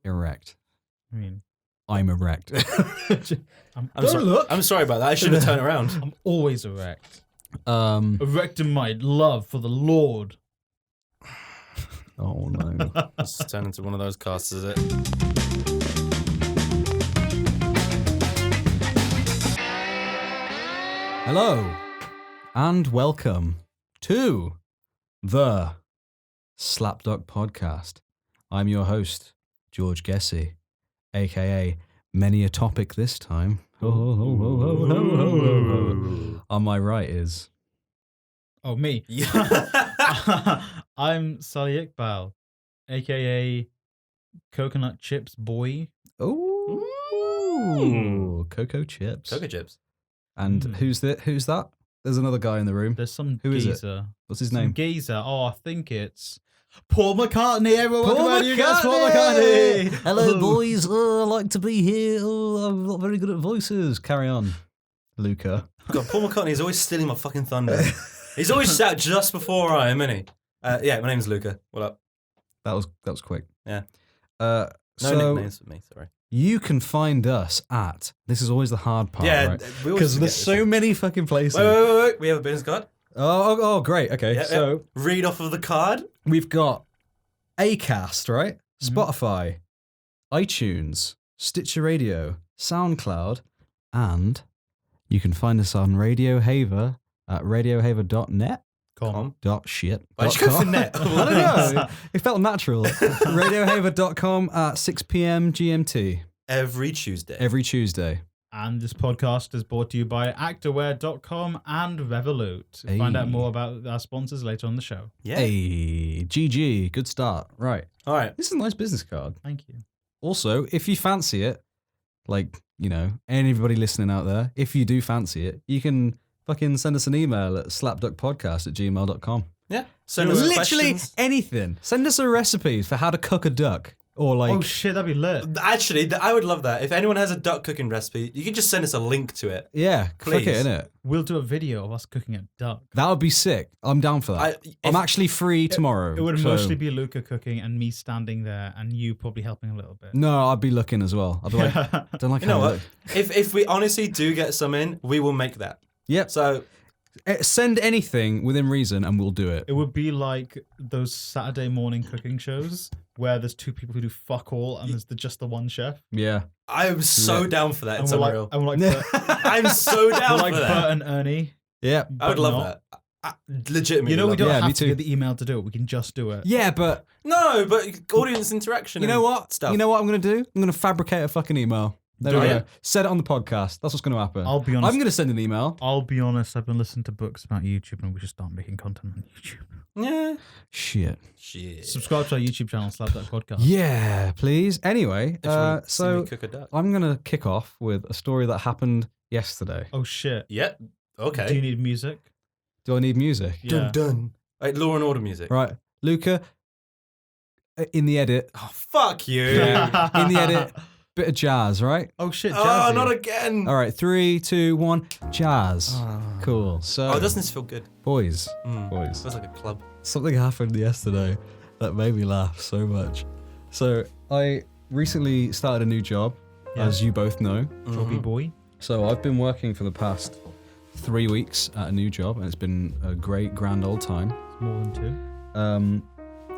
erect. I mean, I'm erect. I'm sorry about that. I should have turned around. I'm always erect. Erect in my love for the Lord. Oh no. It's turned into one of those casts, is it? Hello, and welcome to the SlapDuck Podcast. I'm your host, George Gessie, aka Many a Topic this time. On my right is... Oh, me. Yeah. I'm Sally Iqbal, aka Coconut Chips Boy. Ooh, Cocoa Chips. Cocoa chips. And who's that? There's another guy in the room. There's some Who is it? geezer. What's his Some name? geezer. Oh, I think it's Paul McCartney. Everyone, Paul welcome you guys, Paul McCartney! McCartney. Hello, boys. I like to be here. I'm not very good at voices. Carry on, Luca. God, Paul McCartney is always stealing my fucking thunder. He's always out just before I am, isn't he? Yeah, my name's Luca. What up? That was quick. Yeah. No Nicknames for me, sorry. You can find us at... This is always the hard part, Yeah, right? we always Because forget there's this so one. many fucking places. Wait. We have a business card. Oh, great. Okay, Yeah, so read off of the card. we've got Acast, right? Spotify, iTunes, Stitcher Radio, SoundCloud, and you can find us on Radio Haver at radiohaver.net. .shit. Why'd you go for net? I don't know. It felt natural. Radiohaver.com at 6 p.m. GMT. Every Tuesday. Every Tuesday. And this podcast is brought to you by actorware.com and Revolut. Hey. Find out more about our sponsors later on the show. Yeah. Hey, GG. Good start. Right. All right. This is a nice business card. Thank you. Also, if you fancy it, like, you know, anybody listening out there, if you do fancy it, you can fucking send us an email at slapduckpodcast@gmail.com. Yeah. Send us Literally questions. anything. Send us a recipe for how to cook a duck. Or like... Oh shit, that'd be lit. Actually, I would love that. If anyone has a duck cooking recipe, you can just send us a link to it. Yeah, click it, Please. innit? We'll do a video of us cooking a duck. That would be sick. I'm down for that. I'm actually free tomorrow. It would so- mostly be Luca cooking and me standing there and you probably helping a little bit. No, I'd be looking as well. I'd be like, don't like You how know I what? look. If we honestly do get some in, we will make that. Yep. So Send anything within reason and we'll do it. It would be like those Saturday morning cooking shows where there's two people who do fuck all and there's just the one chef. Yeah. I'm so down for that. It's And we're unreal. like, Bert, I'm so down we're like for Bert that. and Ernie. Yeah. I would but love not. that. Legitimately. You know, we love don't that. Yeah, me have to too. get the email to do it. We can just do it. Yeah, but No, but audience interaction. you know and what? Stuff. You know what I'm going to do? I'm going to fabricate a fucking email. There Do we it. go. Set it on the podcast. That's what's going to happen. I'll be honest. I'm going to send an email. I'll be honest. I've been listening to books about YouTube and we should start making content on YouTube. Yeah. Shit. Shit. Subscribe to our YouTube channel, SlapDuck Podcast. Yeah, please. Anyway, If you want to see so me cook a duck. I'm going to kick off with a story that happened yesterday. Oh shit. Yeah. Okay. Do you need music? Do I need music? Yeah. Dun. Like Law and Order music. Right. Luca, in the edit. Oh, fuck you. Yeah. In the edit, bit of jazz, right? Oh shit. Oh, Jazzy. not again. All right, 3, 2, 1, jazz. Cool. So, Oh, doesn't this feel good? boys, Feels like a club. something happened yesterday that made me laugh so much. So, I recently started a new job, Yeah. as you both know. Jobby boy. So, I've been working for the past 3 weeks at a new job, and it's been a great, grand old time. It's more than 2.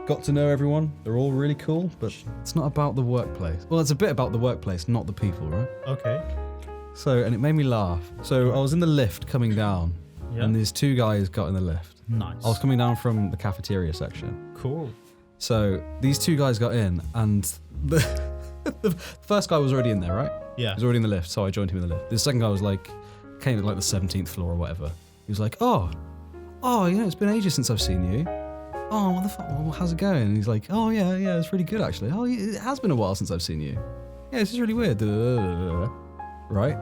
Got to know everyone. They're all really cool, but it's not about the workplace. Well, it's a bit about the workplace, not the people, right? Okay. So, and it made me laugh. So, I was in the lift coming down, Yeah. and these two guys got in the lift. Nice. I was coming down from the cafeteria section. Cool. So, these two guys got in, and the first guy was already in there, right? Yeah. He was already in the lift, so I joined him in the lift. The second guy was like, came at like the 17th floor or whatever. He was like, oh, you know, it's been ages since I've seen you. Oh, what the fuck? Well, how's it going? And he's like, oh, yeah, it's really good, actually. Oh, it has been a while since I've seen you. Yeah, this is really weird. Right?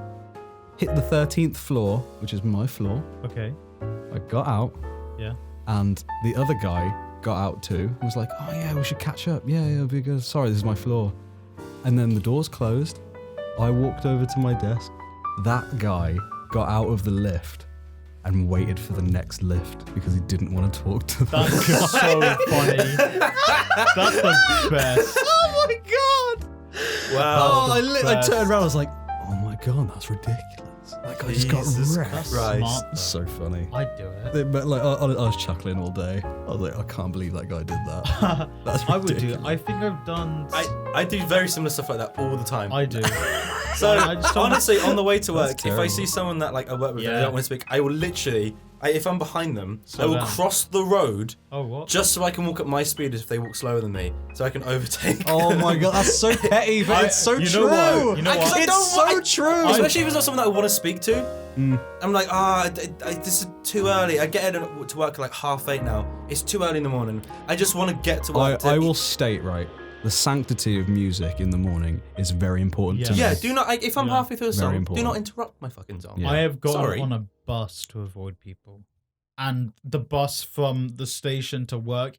Hit the 13th floor, which is my floor. Okay. I got out, Yeah. and the other guy got out too. And was like, oh, yeah, we should catch up. Yeah, it'll be good. Sorry, this is my floor. And then the doors closed. I walked over to my desk. That guy got out of the lift and waited for the next lift because he didn't want to talk to them. That's so funny. That's the best. Oh my god! Wow. I turned around. I was like, oh my god, that's ridiculous. That guy just got wrecked. That's Right. smart, It's so funny. I'd do it. But like, I was chuckling all day. I was like, I can't believe that guy did that. That's I would do it. ridiculous. I think I've done. I do very similar stuff like that all the time. I do. So I just don't- honestly, on the way to That's work, if I terrible. see someone that like I work with and I Yeah. don't want to speak, I will literally, if I'm behind them, I Slow will down. cross the road Oh what? just so I can walk at my speed if they walk slower than me, so I can overtake. Oh my god, that's so petty, but it's so you true. know what? You know Because what? I don't It's so want- true. Especially if it's not someone that I want to speak to. I'm like, this is too early. I get to work at like 8:30 now. It's too early in the morning. I just want to get to work. I will state, right, the sanctity of music in the morning is very important to me. Yeah, do not. If I'm Yeah. halfway through a Very song, do important. not interrupt my fucking song. Yeah. I have gone Sorry. on a bus to avoid people, and the bus from the station to work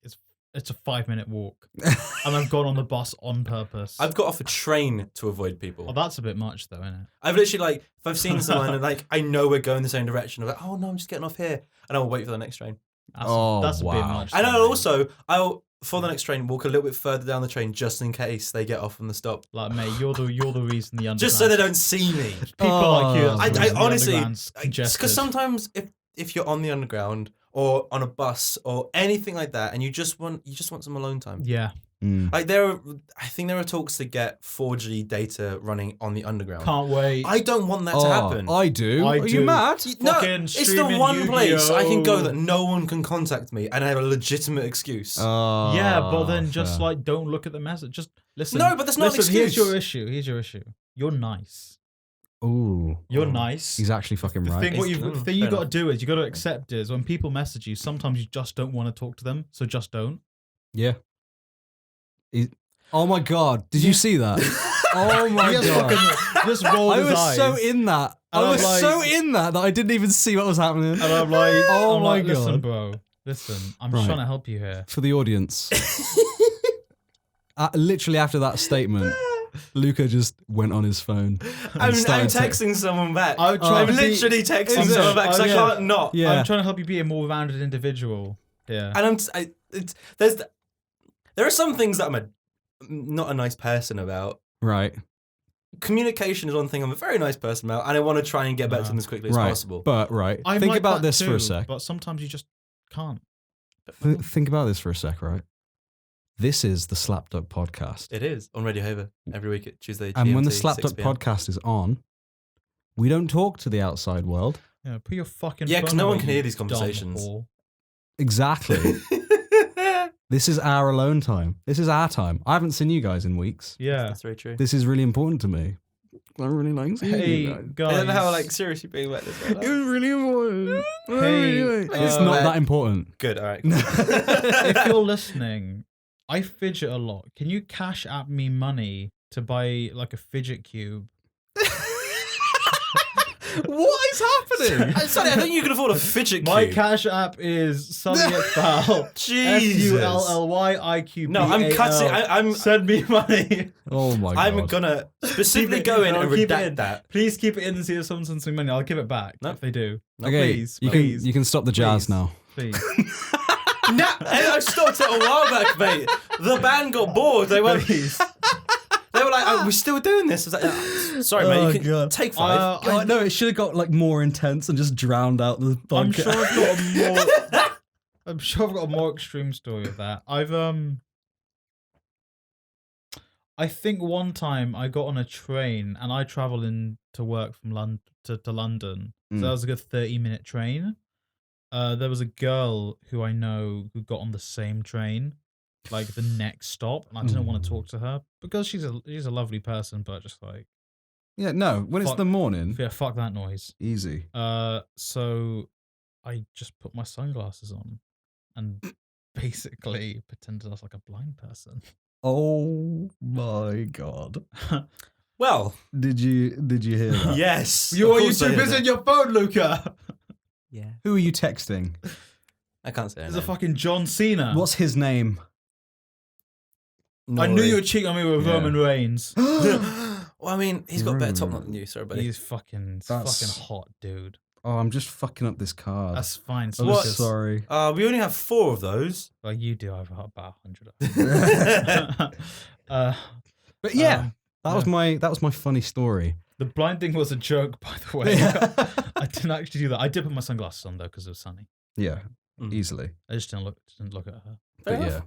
it's a 5-minute walk, and I've gone on the bus on purpose. I've got off a train to avoid people. Well, that's a bit much, though, isn't it? I've literally like, if I've seen someone and like I know we're going the same direction, I'm like, oh no, I'm just getting off here, and I'll wait for the next train. That's a bit wow. much. And though, I'll mate. also, for the next train, walk a little bit further down the train just in case they get off on the stop, Like, mate, you're the reason the underground. just so they don't see me. people like you. Oh. That's the reason the honestly, underground's congested. because sometimes if you're on the underground or on a bus or anything like that, and you just want some alone time. Yeah, Like I think there are talks to get 4G data running on the underground. can't wait. I don't want that to happen. I do. I Are you do. mad? No, Fucking it's the streaming one place I can go Yu-Gi-Oh! that no one can contact me, and I have a legitimate excuse. Yeah, but then just fair. like don't look at the message. Just listen. No, but that's not an listen, Here's excuse. your issue. Here's your issue. You're nice. Ooh, You're nice. he's actually fucking The right. thing, It's- the thing you fair got to enough. do is you got to accept is when people message you, sometimes you just don't want to talk to them, so just don't. Yeah. Oh my god, did you see that? Oh my He just god. fucking just rolled I his was eyes. so in that. And I I'm was like- so in that I didn't even see what was happening. And I'm like, Oh I'm my like, listen, God. bro, listen, I'm Right. trying to help you here. For the audience. Literally after that statement, Luca just went on his phone. and I'm started to- texting someone back. I'm trying to be- literally texting Is it? someone back because Oh, I yeah. can't not. Yeah. I'm trying to help you be a more rounded individual. Yeah. And there are some things that I'm not a nice person about. Right. Communication is one thing I'm a very nice person about, and I want to try and get back to them as quickly as Right. possible. But right. I'm think like about that this for a too, sec. But sometimes you just can't. Think about this for a sec, right? This is the SlapDuck podcast. It is on Radio Haver every week at Tuesday. And when the GMT, 6 SlapDuck PM. podcast is on, we don't talk to the outside world. Yeah, put your fucking Yeah, 'cause phone no one away, can you hear these dumb conversations. whore. Exactly. This is our alone time. This is our time. I haven't seen you guys in weeks. Yeah. That's very true. This is really important to me. I really like seeing Hey you guys. guys. I don't know how like serious you're being about this. Right It now. was really important. Hey, It's not that important. Good. All right. if you're listening, I fidget a lot. Can you cash app me money to buy like a fidget cube? What is happening? I'm sorry, I think you can afford a fidget My cube. cash app is Sullyfal. Jesus. FULLYIQBAL. No, I'm cutting. I'm. Send me money. Oh my god. I'm gonna specifically Keep it- go in no, and keep it redact in. that. Please keep it in and see if someone sends me money. I'll give it back No. if they do. Okay, Please, you please, can stop the jazz Please. now. please. No, I stopped it a while back, mate. The band got bored. They were. Please. They were like, oh, "We're still doing this." I was like, "Sorry, mate. Oh, You can God. take 5." Oh, no, it should have got like more intense and just drowned out the podcast. I'm sure I've got a more. I'm sure I've got a more extreme story of that. I think one time I got on a train and I travelled in to work from London to London. So that was a good 30-minute train. There was a girl who I know who got on the same train, like the next stop, and I didn't want to talk to her because she's a lovely person, but just like Yeah, no, when it's Fuck. the morning, yeah, fuck that noise. easy. So I just put my sunglasses on and basically pretended I was like a blind person. Oh my god. Well, Did you hear that? yes. You of are you course I too heard busy on that. your phone, Luca? Yeah. Who are you texting? I can't say. There's a fucking John Cena. What's his name? I knew you were cheating on me with Yeah. Roman Reigns. Well, I mean, he's got better top knot than you. Sorry, buddy. He's fucking hot, dude. Oh, I'm just fucking up this card. That's fine. So I'm What? sorry. We only have 4 of those. Well, you do. I've got about 100 of them. But yeah, That was my funny story. The blinding was a joke, by the way. I didn't actually do that. I did put my sunglasses on though because it was sunny. Yeah, easily. I just didn't look at her. But yeah.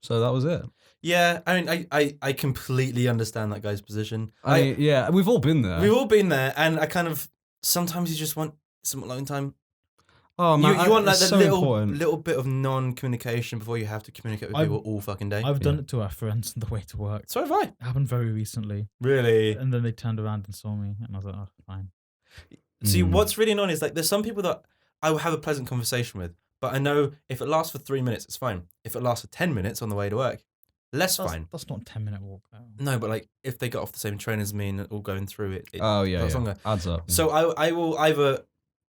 So that was it. Yeah, I mean, I completely understand that guy's position. Yeah, we've all been there. We've all been there, and I kind of sometimes you just want some alone time. Oh man, you want like it's that so little bit of non-communication before you have to communicate with people all fucking day. I've done it to our friends on the way to work. So have I. It happened very recently. Really? And then they turned around and saw me, and I was like, oh, fine. See, what's really annoying is like there's some people that I will have a pleasant conversation with, but I know if it lasts for 3 minutes, it's fine. If it lasts for 10 minutes on the way to work, fine. That's not a 10-minute walk though. No, but like if they got off the same train as me and all going through it, yeah, longer. Adds up. So I will either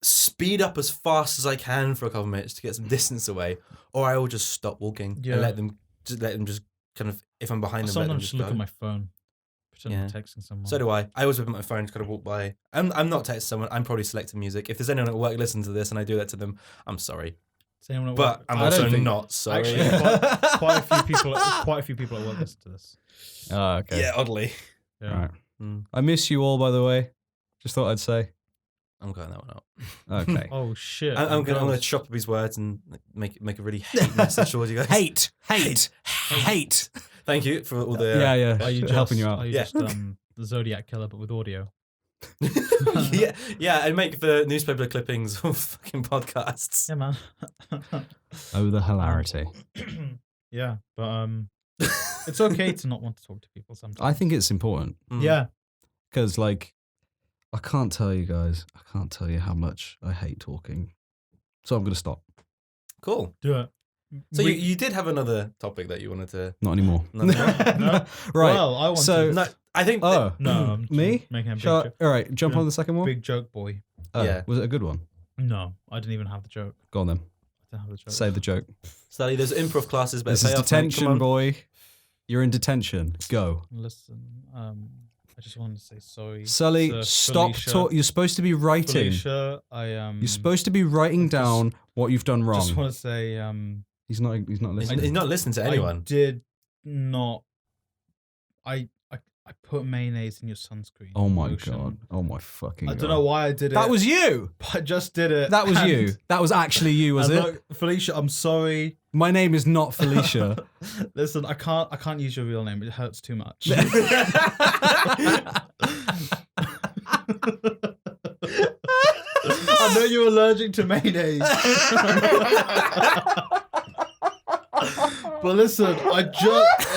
speed up as fast as I can for a couple of minutes to get some distance away, or I will just stop walking and let them just kind of, if I'm behind them, let them sometimes just look go. at my phone, pretend I'm texting someone. So do I. I always whip up my phone to kind of walk by. I'm not texting someone. I'm probably selecting music. If there's anyone at work listening to this and I do that to them, I'm sorry. But I'm also not sorry. Actually, quite a few people at work listen to this. Oh, okay. Yeah, oddly. Yeah. Right. I miss you all, by the way. Just thought I'd say. I'm cutting that one out. Okay. Oh shit. I'm gonna chop up these words and make a really hate message towards you guys. Hate. Thank you for all the Are you helping you out. Are you just the Zodiac Killer but with audio? yeah, and make the newspaper clippings of fucking podcasts. Yeah, man. Oh, the hilarity. Yeah, but it's okay to not want to talk to people sometimes. I think it's important. Yeah. Because, like, I can't tell you guys, how much I hate talking. So I'm going to stop. Cool. Do it. So you did have another topic that you wanted to... Not anymore. No. Right. Well, I want to. No, I think... Oh. No, I'm Me? making a big All joke. right, jump on the second one? Big joke boy. Oh, Yeah. Was it a good one? No, I didn't even have the joke. Go on then. I didn't have the joke. Say the joke. Sally, there's improv classes, but This is detention, boy. You're in detention. Go. Listen, I just wanted to say sorry. Sully, to stop Felicia. talking. You're supposed to be writing. Felicia, You're supposed to be writing down what you've done wrong. Just want to say, He's not listening. He's not listening to anyone. I did not. I put mayonnaise in your sunscreen. Oh my lotion. god. Oh my fucking god. I don't know why I did it. That was you. But I just did it. That was and- you. That was actually you, was and it? look, Felicia, I'm sorry. My name is not Felicia. Listen, I can't use your real name. It hurts too much. I know you're allergic to mayonnaise. But listen, I just...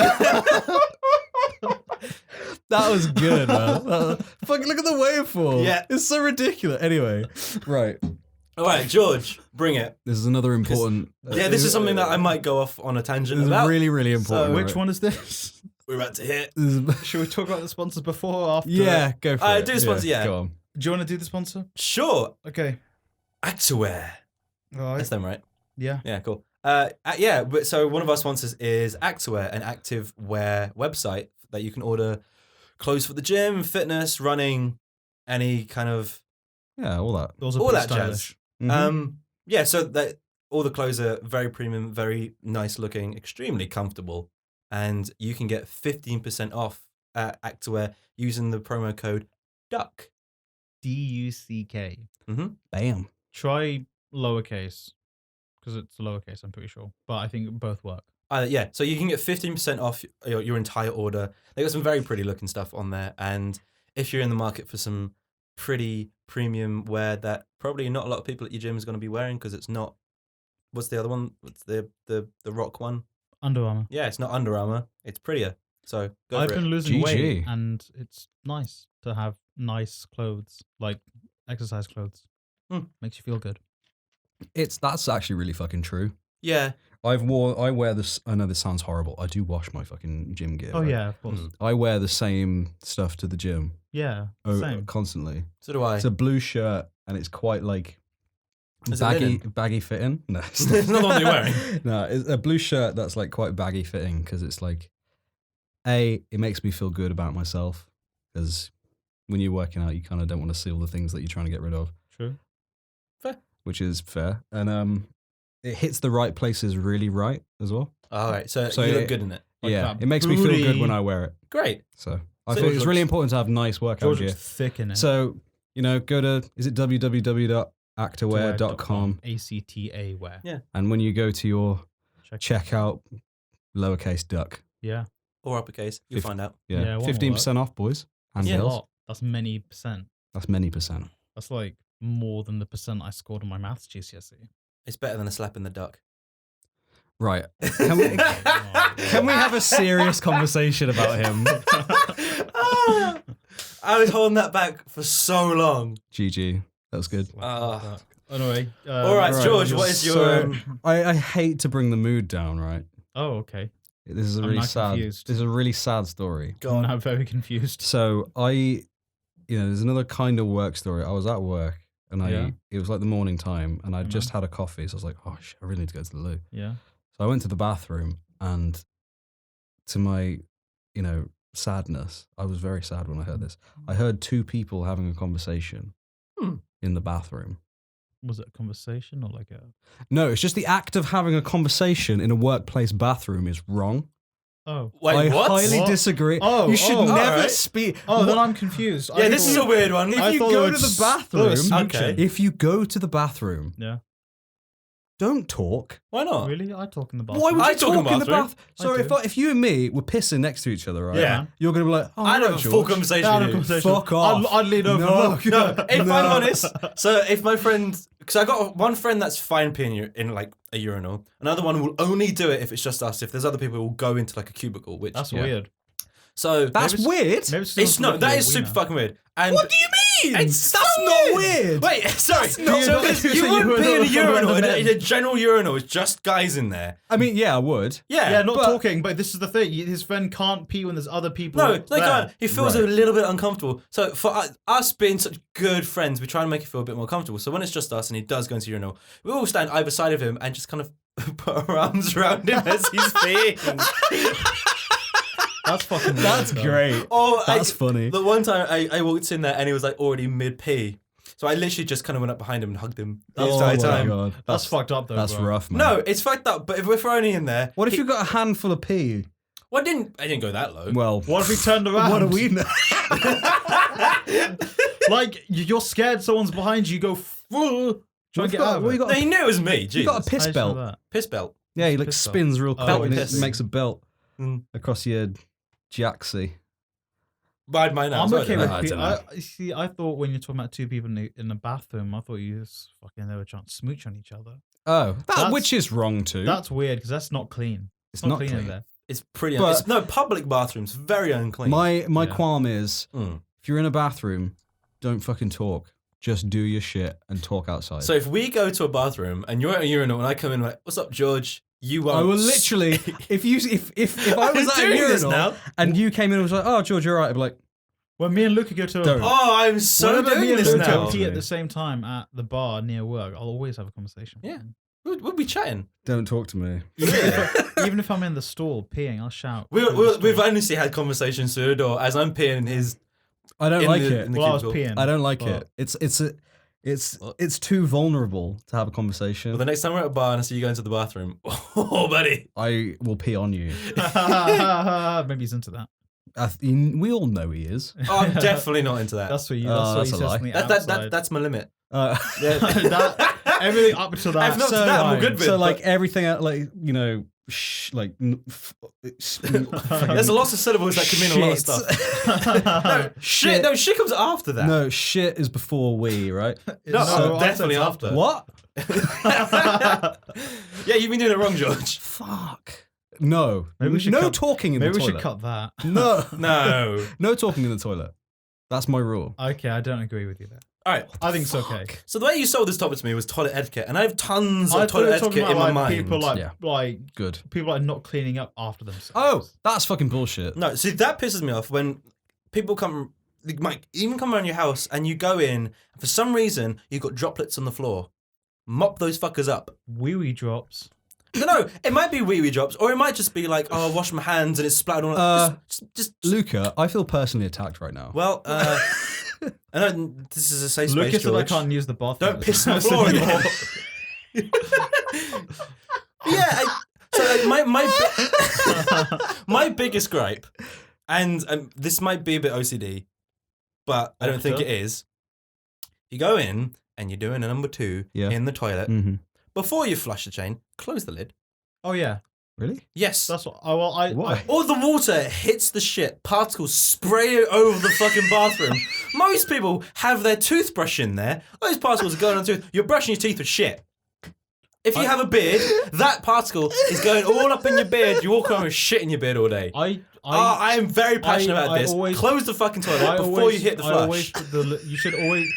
That was good, man. Fucking look at the waveform. Yeah. It's so ridiculous. Anyway, right. All right, George, bring it. This is another important... Yeah, this is something that I might go off on a tangent This is about. really, really important. So, Which one is this? We're about to hit. Should we talk about the sponsors before or after? Yeah, go for it. Do sponsor, yeah. Go on. Do you want to do the sponsor? Sure. Okay. Activewear. All right. That's them, right? Yeah. Yeah, cool. So one of our sponsors is Activewear, an active wear website that you can order clothes for the gym, fitness, running, any kind of Yeah, all that. Those are all pretty that stylish. jazz. So that all the clothes are very premium, very nice looking, extremely comfortable, and you can get 15% off at Activewear using the promo code DUCK. DUCK. Bam. Try lowercase because it's lowercase. I'm pretty sure, but I think both work. Yeah, so you can get 15% off your entire order. They got some very pretty looking stuff on there, and if you're in the market for some pretty premium wear that probably not a lot of people at your gym is going to be wearing because it's not. What's the other one? What's the rock one? Under Armour. Yeah, it's not Under Armour. It's prettier. So go I've for been it. losing GG. weight, and it's nice to have nice clothes, like exercise clothes. Makes you feel good. That's actually really fucking true. Yeah. I wear this. I know this sounds horrible. I do wash my fucking gym gear. Oh right? yeah, of course. I wear the same stuff to the gym. Yeah, same. Constantly. So do I. It's a blue shirt and it's quite like Is it baggy fitting. No, It's not the one you're wearing. No, it's a blue shirt that's like quite baggy fitting because it's like, it makes me feel good about myself because when you're working out, you kind of don't want to see all the things that you're trying to get rid of. True. Fair. Which is fair, and it hits the right places really right as well. All right. So So you look it- good in it. Like yeah, that it makes me feel good booty. when I wear it. Great. So I So think it's George really looks- important to have nice workout George gear. looks thick in it. So, go to, is it www.actawear.com? ACTA wear. Yeah. And when you go to your Check. checkout, lowercase duck. Yeah. Or uppercase. You'll find out. Yeah, one will 15% off, boys and Yeah. That's a girls. lot. That's many percent. That's many percent. That's like more than the percent I scored on my maths GCSE. It's better than a slap in the duck. Right. Can we have a serious conversation about him? I was holding that back for so long. GG. That was good. Anyway. All right, Right. George, what is your... So, I hate to bring the mood down, right? Oh, okay. This is a I'm really now sad. confused. This is a really sad story. Go I'm on. now very confused. So there's another kind of work story. I was at work and it was like the morning time and I just had a coffee. So I was like, oh shit, I really need to go to the loo. Yeah. So I went to the bathroom and to my, sadness, I was very sad when I heard this. I heard two people having a conversation in the bathroom. Was it a conversation or like a... No, it's just the act of having a conversation in a workplace bathroom is wrong. Oh. Wait, I what? highly What? disagree. Oh, you should oh, never alright. speak. Oh, then I'm confused. Yeah, this is a weird one. If I you thought go they to were the s- they were bathroom, smooching. Okay. if you go to the bathroom, Yeah. don't talk. Why not? Really? I talk in the bathroom. Why would I you talk in talk in the bathroom. bath? So I do. if you and me were pissing next to each other, right? Yeah. You're gonna be like, oh, I'd right, have a full George. conversation Yeah, with no you. conversation. Fuck off. I'd lean over No. and look. No, if No. I'm honest, so if my friend, because I got one friend that's fine peeing in like a urinal, another one will only do it if it's just us. If there's other people, who will go into like a cubicle. Which That's Yeah. weird. so That's Maybe weird. Maybe it's it's not. That is super wiener. fucking weird. And What do you mean? It's That's so not weird. Wait, sorry. not So weird. you So wouldn't you be in a would from urinal, the in men. a general urinal with just guys in there. I mean, yeah, I would. Yeah, Yeah, not but- talking, but this is the thing. His friend can't pee when there's other people. No, like there. he feels Right. a little bit uncomfortable. So for us being such good friends, we try and make it feel a bit more comfortable. So when it's just us and he does go into urinal, we all stand either side of him and just kind of put our arms around him as he's peeing. That's fucking weird. That's though. great. Oh, That's funny. The one time I walked in there and he was like already mid pee. So I literally just kind of went up behind him and hugged him the Oh entire my time. God. That's fucked up though. That's bro. rough, man. No, it's fucked up. But if we're only in there, What if you got a handful of pee? Well, I didn't go that low. Well, What if he turned around? what do we know? Like you're scared someone's behind you. You go full. Try and get out of What it. you got? No, he knew it was me. You got a Jesus. piss How do you know belt. that? Piss belt. Yeah, he like Piss belt. spins real Oh, quick and piss. it makes a belt Mm. across your jacksy. Mine now. I'm so I okay don't with know. I pee. don't know. See, I thought when you're talking about two people in the bathroom, I thought you just fucking they were trying to smooch on each other. Oh, That's- which is wrong too. That's weird because that's not clean. It's not in clean. there. It's pretty. But- It's, no, public bathrooms very unclean. My Yeah. qualm is Mm. if you're in a bathroom, don't fucking talk. Just do your shit and talk outside. So if we go to a bathroom and you're at a urinal and I come in like, "What's up, George?" You won't. I will literally, if I was at a doing this urinal now. and you came in and was like, "Oh, George, you're right," I'd be like, When me and Luca go to Don't. Oh, I'm so whenever me doing and this Luca now. pee at the same time at the bar near work, I'll always have a conversation. Yeah. We'll be chatting. "Don't talk to me." Even if I'm in the stall peeing, I'll shout. We've honestly had conversations through the door as I'm peeing in his. I don't In like the- it. in the Well, I was cubicle. peeing. I don't like Well, it. It's too vulnerable to have a conversation. Well, the next time we're at a bar and I see you going to the bathroom, oh, buddy. I will pee on you. Maybe he's into that. We all know he is. Oh, I'm definitely not into that. That's what you. Oh, That's that's what a he lie. says to me outside. That's my limit. Yeah. Everything up to that. I've not- to that I'm all good with, so like but- everything, like There's lots of syllables that can mean a lot of stuff. No, shit. No, shit comes after that. No, shit is before we, right? No, So definitely I'll after. take What? Yeah, you've been doing it wrong, George. Fuck. No. Maybe we should no cut- talking in Maybe the we toilet. should cut that. No. No. No talking in the toilet. That's my rule. Okay, I don't agree with you there. All right. I think it's okay. So the way you sold this topic to me was toilet etiquette, and I have tons I of thought you toilet were talking etiquette in about my like mind. people Yeah. like Good. people like not cleaning up after themselves. Oh, that's fucking bullshit. No, see that pisses me off when people come, they might even come around your house and you go in, and for some reason you've got droplets on the floor. Mop those fuckers up. Wee drops. No, it might be wee drops, or it might just be like, oh, I washed my hands and it's splattered on. Just Luca, I feel personally attacked right now. well, I know this is a safe space, Lucas said I George. can't use the bathroom. Don't piss on the floor anymore. Yeah, so like, my biggest gripe And this might be a bit OCD, but I don't think it is. You go in and you're doing a number 2 in the toilet. Mm-hmm. Before you flush the chain, close the lid. Oh yeah. Really? Yes. That's what. Why? All the water hits the shit. Particles spray it over the fucking bathroom. Most people have their toothbrush in there. Those particles are going on the tooth. You're brushing your teeth with shit. If you have a beard, that particle is going all up in your beard. You walk around with shit in your beard all day. I am very passionate about this. Close the fucking toilet before you hit the flush. You should always.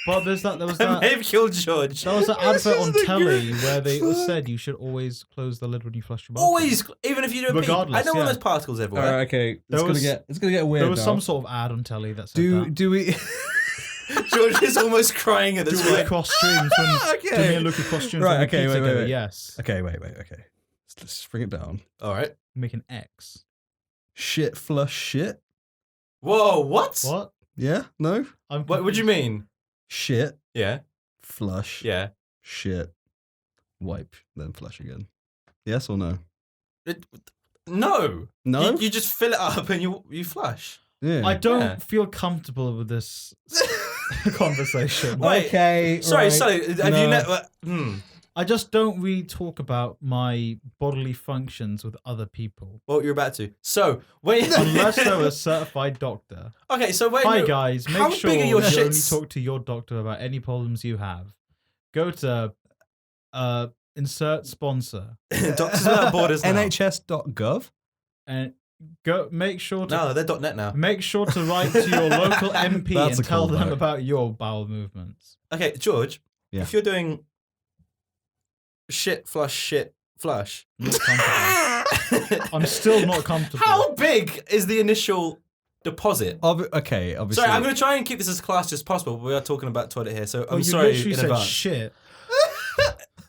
But there was that. Maybe kill George. There was an advert on telly where they said you should always close the lid when you flush your bathroom. Always, even if you do a pee. I don't want those particles everywhere. All right, okay. It's gonna get weird. There was now. some sort of ad on telly that said that. Do we? George is almost crying at this point. Cross streams when do me and Luke cross streams. Right. Okay. Wait. Yes. Okay. Wait. Okay. Let's bring it down. All right. Make an X. Shit. Flush. Shit. Whoa. What? What? Yeah. No. What would you mean? Shit. Yeah. Flush. Yeah. Shit. Wipe. Then flush again. Yes or no? No. No. You just fill it up and you flush. Yeah. I don't feel comfortable with this conversation. Wait, okay. Sorry, right. Sully. Have you never? I just don't really talk about my bodily functions with other people. Well, you're about to. So, wait. Unless they're a certified doctor. Okay, so wait. Hi, guys. Make sure big are you your only shits? talk to your doctor about any problems you have. Go to insert sponsor. Doctors Without Borders now. NHS.gov. And go make sure to No, they're .net now. make sure to write to your local MP That's and a tell them callback. about your bowel movements. Okay, George. Yeah. If you're doing shit, flush, Not comfortable. I'm still not comfortable. how big is the initial deposit? Okay, obviously. Sorry, I'm going to try and keep this as classy as possible, but we are talking about toilet here, so I'm you sorry literally in said advance. shit.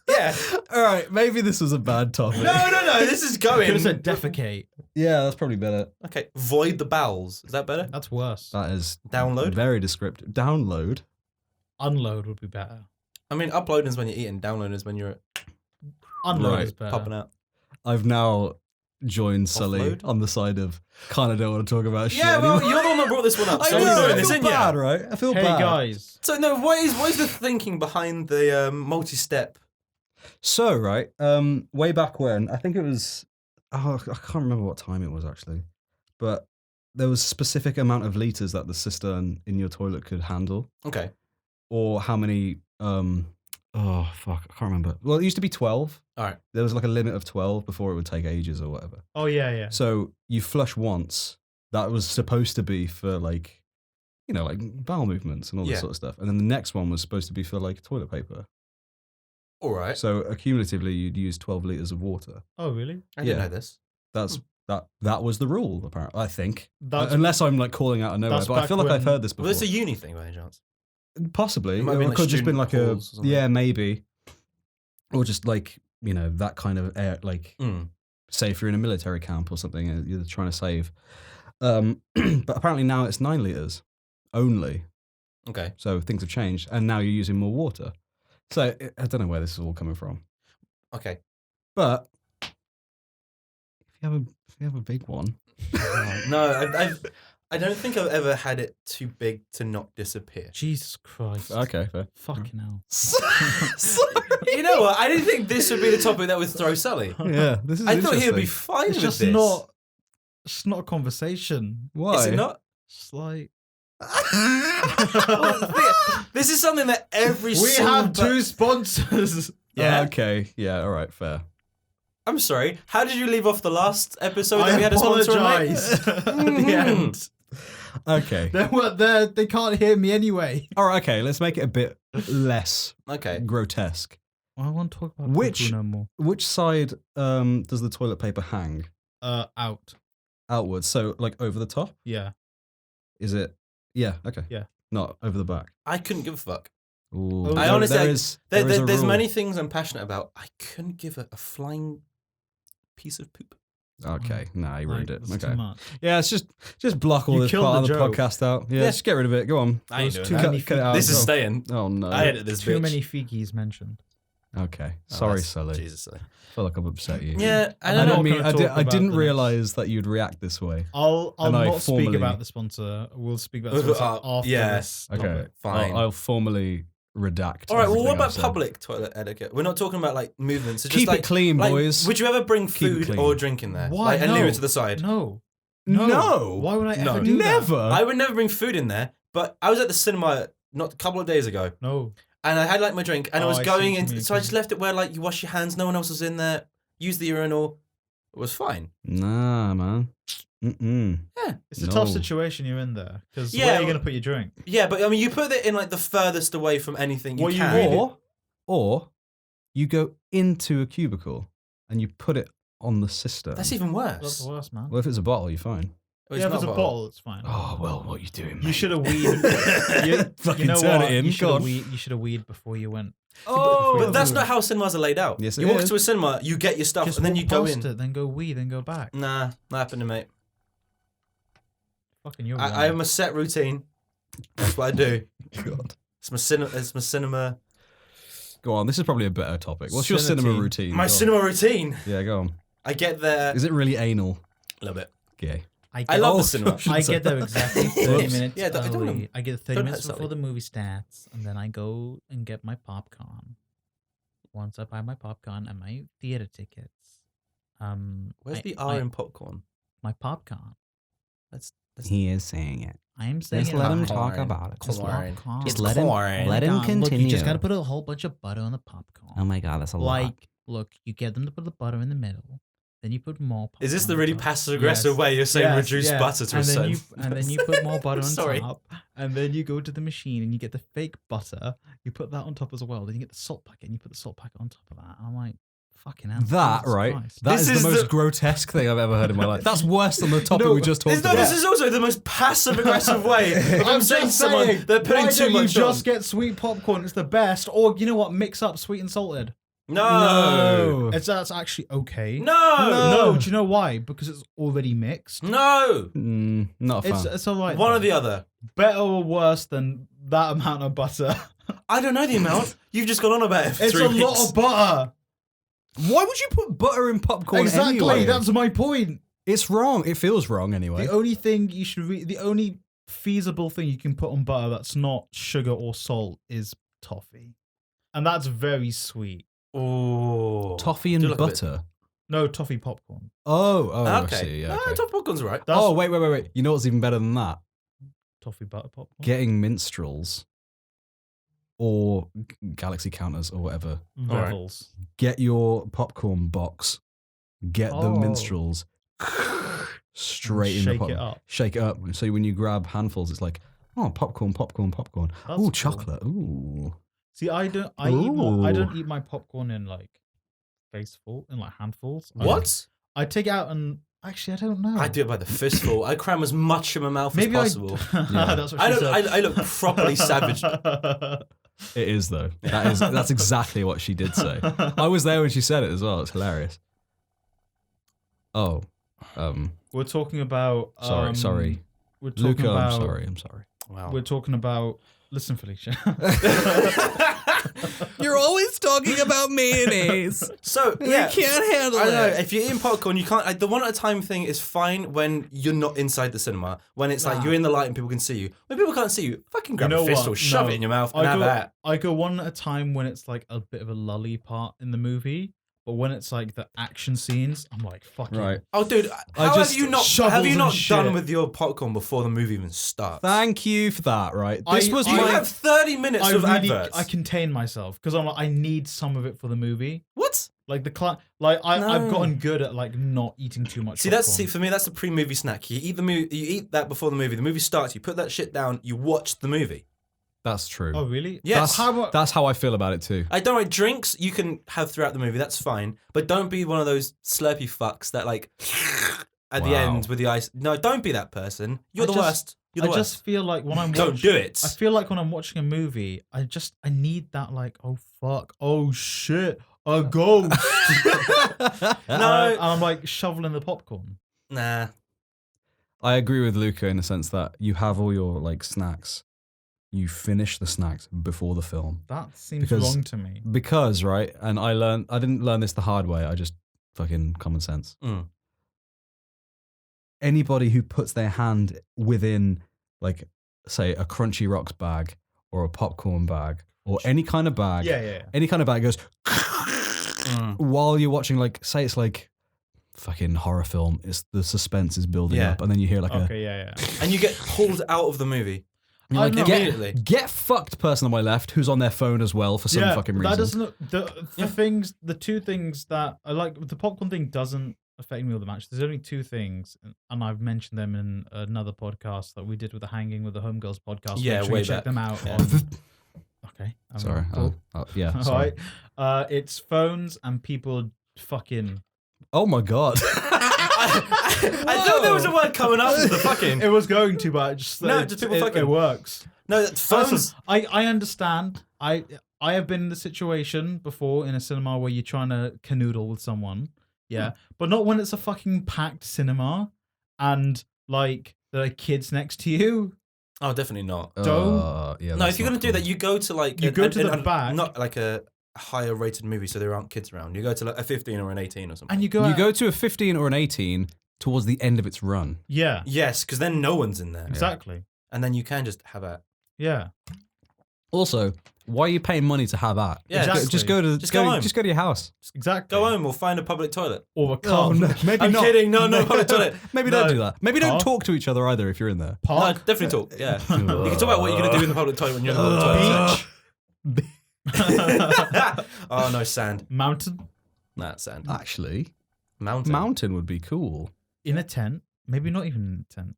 Yeah. All right, maybe this was a bad topic. No, this is You could going. have said defecate. Yeah, that's probably better. Okay, void the bowels. Is that better? That's worse. That is Download? very descriptive. Download. Unload would be better. I mean, uploading is when you're eating, downloading is when you're Unload Right. is better. popping out. I've now joined Sully Offload? on the side of kind of don't want to talk about shit. Yeah, well, anymore. you're the one that brought this one up. I So know, you're doing I this, feel ain't ya? bad, right? I feel Hey bad. guys. So no, what is the thinking behind the multi-step? So, right, way back when, I think it was, I can't remember what time it was actually, but there was a specific amount of litres that the cistern in your toilet could handle, Okay. or how many, I can't remember. Well, it used to be 12. All right. There was like a limit of 12 before it would take ages or whatever. Oh yeah. So you flush once, that was supposed to be for like, like bowel movements and all this Yeah. sort of stuff. And then the next one was supposed to be for like toilet paper. All right. So accumulatively, you'd use 12 litres of water. Oh really? I didn't yeah. know this. That's that was the rule, apparently. I think, That's unless I'm like calling out of nowhere, that's but I back feel like I've when- heard this before. Well, it's a uni thing by any chance. Possibly, It might or be it like could have just been student like a halls or something. yeah, maybe, or just like that kind of air, like say if you're in a military camp or something, and you're trying to save. But apparently now it's 9 litres only. Okay. So things have changed, and now you're using more water. So I don't know where this is all coming from. Okay. But if you have a big one, No, I don't think I've ever had it too big to not disappear. Jesus Christ. okay, fair. Fucking hell. You know what? I didn't think this would be the topic that would throw Sully. Yeah, this is. I thought he would be interesting. fine It's with just this. not. It's not a conversation. Why? Is it not? It's like This is something that every we single have 2 sponsors. Yeah. Okay. Yeah. All right. Fair. I'm sorry. How did you leave off the last episode that we had a sponsor on, mate? apologise at the end. Okay. They weren't there. They can't hear me anyway. All right. Okay. Let's make it a bit less Okay. grotesque. I want to talk about Which- people no more. Which side does the toilet paper hang? Out. Outwards. So like over the top? Yeah. Is it? Yeah. Okay. Yeah. Not over the back. I couldn't give a fuck. Ooh, I there- honestly- there is a There's rule. many things I'm passionate about. I couldn't give a flying piece of poop. Okay. Nah, you ruined it. That's Okay. too much. Yeah. It's just block all You this killed part of the the joke. podcast out. Yeah. Yeah. Just get rid of it. Go on. I ain't There's doing too that. many Cut it out. This is Go. staying. Oh no. I edit this Too bitch. many figgies mentioned. Okay. Sorry, that's- Sully. Jesus, Sully. I feel like I've upset you. Yeah, I I don't know. don't mean. gonna I, talk I about didn't the realize that you'd react this way. I'll And I not speak formally- about the sponsor. We'll speak about the sponsor after yeah. this Okay. topic. Fine. I'll formally redact. All right. Well, everything what I've about said. public toilet etiquette? We're not talking about like movements. It's Keep just, like, it clean, like, boys. Would you ever bring Keep it food clean. or drink in there? Why? Like, and leave No. it to the side? No. No. Why would I No. ever do Never. that? I would never bring food in there. But I was at the cinema not a couple of days ago, No. and I had like my drink, and I Oh, was I see going what you in, mean. so I just left it where like you wash your hands. No one else was in there. Use the urinal. It was fine. Nah, man. Mm-mm. Yeah. It's a tough No. situation you're in there. Because Yeah, where are you well- going to put your drink? Yeah, but I mean, you put it in like the furthest away from anything you Well, you can. really- Or you go into a cubicle and you put it on the cistern. That's even That's worse. the worst, man. Well, if it's a bottle, you're fine. Well, yeah, if not it's a bottle, it's fine. Oh well, what are you doing, mate? You should have weed. you, Fucking you know turn what? it in. You should Go have on. weed. You should have weed before you went. Oh, But that's not how cinemas are laid out. Yes, it you walk is. to a cinema, you get your stuff, Just and then walk you go past in. it, then go weed, then go back. Nah, not happening, mate. Fucking you're I have a set routine. That's what I do. God. It's my cinema. It's my cinema. Go on. This is probably a better topic. What's your Cinema cinema team. routine? My Go on. cinema routine. Yeah, go on. I get there. Is it really anal? A little bit. Gay. I love the cinema. I get there exactly 30 Whoops. minutes Yeah, don't- don't- early. I get 30 don't minutes hurt before Sully. the movie starts, and then I go and get my popcorn. Once I buy my popcorn and my theater tickets, Where's the R in popcorn? my popcorn? That's He is saying it. I'm saying Just it let him out. talk about it. Just Popcorn. It's let him- corn. let him Look, you continue. just gotta put a whole bunch of butter on the popcorn. Oh my god, that's a lot. Like, look, you get them to put the butter in the middle. Then you put more popcorn. Is this the on really top. passive aggressive Yes. way you're saying Yes, reduce yeah. butter to a and then certain? you and then you put more butter on Sorry. top, and then you go to the machine and you get the fake butter. You put that on top as well. Then you get the salt packet and you put the salt packet on top of that. I'm like, fucking hell. that, Jesus right? Christ. That This is the is most the- grotesque thing I've ever heard in my life. That's worse than the topic No, we just talked No, about. this is also the most passive aggressive way. If I'm saying to someone they're putting why too don't much you on. just get sweet popcorn? It's the best. Or you know what? Mix up sweet and salted. No. That's actually okay. No. No. Do you know why? Because it's already mixed. No. Not a fan. It's alright. One or the other. Better or worse than that amount of butter. I don't know the amount. You've just gone on about it for It's 3 a weeks. lot of butter. Why would you put butter in popcorn Exactly. anyway? That's my point. It's wrong. It feels wrong anyway. The only thing you should the only feasible thing you can put on butter that's not sugar or salt is toffee. And that's very sweet. Oh. Toffee Do and like a bit- butter. No, toffee popcorn. Oh, Okay. I see. Yeah, No, okay. top popcorn's alright. That's Oh, wait. You know what's even better than that? toffee butter popcorn. Getting minstrels or Galaxy counters or whatever. Alright. Revels. Get your popcorn box. Get the Oh. minstrels straight in the Shake pot. it up. Shake it up. So when you grab handfuls, it's like, oh, popcorn. That's Ooh, cool. chocolate. Ooh. See, I don't Ooh. eat my popcorn in like faceful, in like handfuls. What? I take it out and actually I don't know. I do it by the fistful. I cram as much in my mouth Maybe as possible. Yeah. That's what I she look, said. I look properly savage. It is though. That's exactly what she did say. I was there when she said it as well. It's hilarious. Oh, We're talking about. sorry. We're talking Luca, about. I'm sorry. Wow. We're talking about. Listen, Felicia. You're always talking about mayonnaise. So yeah, can't handle I don't know. If you're eating popcorn, you can't. Like, the one at a time thing is fine when you're not inside the cinema. When it's like Nah. you're in the light and people can see you. When people can't see you, fucking grab You know a fistful, what? shove No. it in your mouth, and have that. I go one at a time when it's like a bit of a lully part in the movie, but when it's like the action scenes, I'm like, fucking. Right. Oh, dude, I how just have you not? shovels Have you and not shit. done with your popcorn before the movie even starts? Thank you for that. Right. This I- was You my. have 30 minutes I of really, adverts. I contain myself because I'm like, I need some of it for the movie. What? Like I've No. gotten good at like not eating too much. See, popcorn. for me, that's the pre-movie snack. You eat the movie. You eat that before the movie. The movie starts. You put that shit down. You watch the movie. That's true. Oh really? Yes. That's how I feel about it too. I don't like drinks you can have throughout the movie, that's fine. But don't be one of those slurpy fucks that like at the Wow. end with the ice. No, don't be that person. You're the worst. You're I the just worst. feel like when I'm Don't do it. I feel like when I'm watching a movie, I need that like, oh fuck, oh shit, a ghost. And I'm like shoveling the popcorn. Nah. I agree with Luca in the sense that you have all your like snacks you finish the snacks before the film. That seems Because- wrong to me. Because, right, and I didn't learn this the hard way, I just fucking common sense. Anybody who puts their hand within, like, say, a Crunchy Rocks bag or a popcorn bag or any kind of bag, any kind of bag goes while you're watching, like, say it's like fucking horror film, it's the suspense is building up, and then you hear like And you get pulled out of the movie. you're like, immediately. get fucked, person on my left who's on their phone as well for some fucking reason. That doesn't the two things that I like. The popcorn thing doesn't affect me all that much. There's only two things, and I've mentioned them in another podcast that we did with the Hanging with the Homegirls podcast. Yeah, Make sure way you check back. them out. Yeah. Okay, Sorry. cool. Yeah. All Sorry. right. It's phones and people fucking. Oh my god. I thought there was a word coming after the fucking. It was going to, but just people fucking. It works. No, phones. I understand. I have been in the situation before in a cinema where you're trying to canoodle with someone, but not when it's a fucking packed cinema and like there are kids next to you. Oh, definitely not. Don't. No, if you're gonna do that, you go to like the back, not like a higher rated movie, so there aren't kids around. You go to like a 15 or an 18 or something. and you go to a 15 or an 18 towards the end of its run. Yeah. Yes, because then no one's in there. Exactly. And then you can just have a. Yeah. Also, why are you paying money to have that? Yeah, exactly. Just go to home. Just go to your house. Exactly. Go home or find a public toilet. Or a car. Maybe I'm not. kidding. No, public toilet. Maybe don't do that. Maybe don't talk to each other either if you're in there. No, Park. definitely talk. Yeah. You can talk about what you're gonna do in the public toilet when you're in the public toilet. Oh no, sand. Mountain. Nah, sand. Actually, Mountain. would be cool. In a tent. Maybe not even in a tent.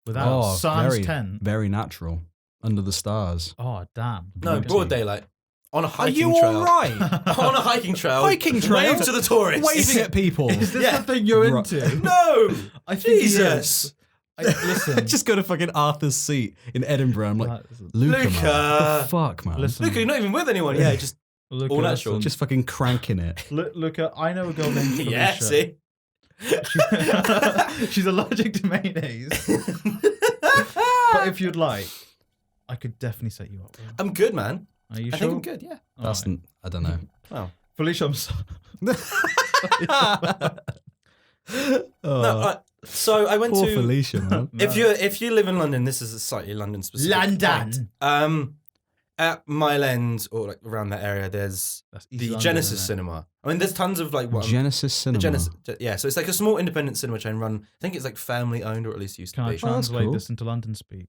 Without sans tent. Very natural. Under the stars. Oh, damn. No, Beauty. broad daylight. On a Are hiking you trail. all right? On a hiking trail. Hiking trail? Wave to the tourists. Waving at people. Is this Yeah. the thing you're Right. into? No. I think it Jesus. is. Listen. Just go to fucking Arthur's Seat in Edinburgh. I'm like, Luca, Luca. man. What the fuck, man? Listen. Look, you're not even with anyone. Yeah, just Luca, all natural. Just fucking cranking it. Luca, I know a girl named Felicia. yeah. See. She's allergic to mayonnaise. But if you'd like, I could definitely set you up. With her. I'm good, man. Are you I sure? think I'm good. Yeah. That's Alright. I don't know. Wow. Felicia, I'm sorry. No, so I went Poor to. Felicia, man. If you live in London, this is a slightly London specific. London. point. At Mile End or like around that area, there's That's East the London, Genesis isn't it? Cinema. I mean, there's tons of like what Genesis Cinema. Yeah, so it's like a small independent cinema chain run. I think it's like family owned, or at least used Can to I be. that's translate cool. this into London speak?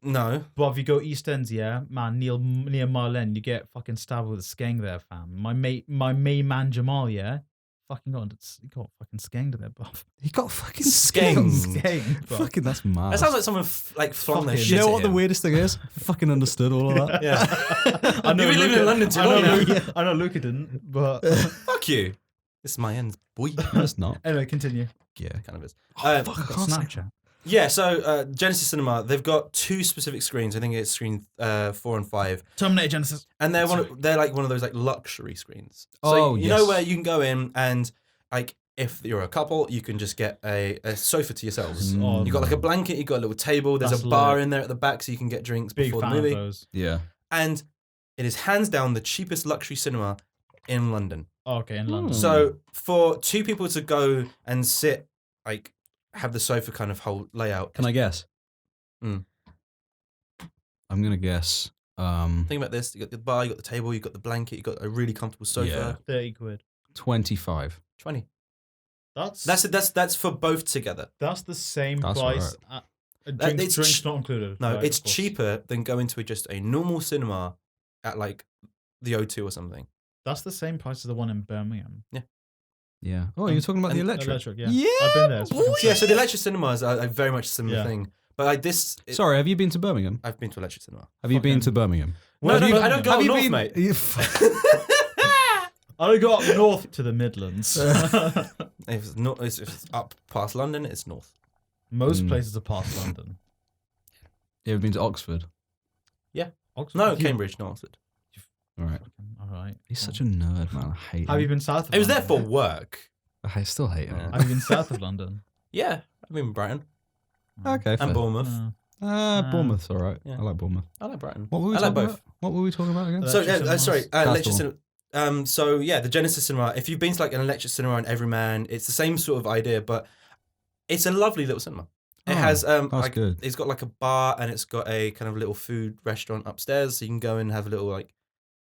No, But if you go East Ends, yeah, man, near Mile End, you get fucking stabbed with a skeng there, fam. My main man Jamal, yeah, he got fucking skenged there, buff. He got fucking Skenged. skenged. Fucking, that's mad. that sounds like someone like flung their Fucking- shit. You know at what the him. weirdest thing is? Fucking understood all of that. Yeah. I know You've been living in London too long now. I know Luca didn't, but Fuck you. This is my end, boy. No, it's not. anyway, continue. Yeah. Kind of is. Fuck, I Got can't say Snapchat. Yeah, so Genesis Cinema, they've got two specific screens. I think it's screen 4 and 5, Terminator Genesis. and they're they're like one of those like luxury screens. So Oh, you know yes. where you can go in and like if you're a couple, you can just get a sofa to yourselves. Oh, You got like a blanket, you got a little table. There's That's a bar lit. in there at the back, so you can get drinks Big before the fan of movie. those. Yeah. And it is hands down the cheapest luxury cinema in London. Oh, okay, in London. So for two people to go and sit, like have the sofa kind of whole layout. Can I guess? Mm. I'm gonna guess. Think about this: you got the bar, you got the table, you got the blanket, you got a really comfortable sofa. Yeah. 30 quid. 25. 20. That's That's for both together. the same That's price. it's Drinks not included. No, right, it's of course. cheaper than going to just a normal cinema at like the O2 or something. That's the same price as the one in Birmingham. Yeah. Oh, you're talking about the electric. Yeah. Yeah, I've been there. It's fucking Yeah, sick. so the electric cinemas are like very much a similar Yeah. thing. But like this, Sorry, have you been to Birmingham? I've been to electric cinema. Have you been Fucking- to Birmingham? No, Have no, you- I don't go have up you north, been- mate. I only got up north to the Midlands. If it's not, if it's up past London, it's north. Most Mm. places are past London. You ever been to Oxford? Oxford? No, You- Cambridge, not Oxford. All right. Fucking- All right. He's such a nerd, man. I hate Have you him. been south of It was there London? for work. I still hate him. Yeah. Have you been south of London? Yeah, I've been in Brighton Okay, fair. and Bournemouth. Bournemouth's all right. Yeah. I like Bournemouth. I like Brighton. What were we I like talking both. about? What were we talking about again? So Electric cinemas. sorry, That's electric the cinema. So yeah, the Genesis Cinema. If you've been to like an electric cinema on Everyman, it's the same sort of idea, but it's a lovely little cinema. It has that's like good. it's got like a bar and it's got a kind of little food restaurant upstairs, so you can go and have a little like.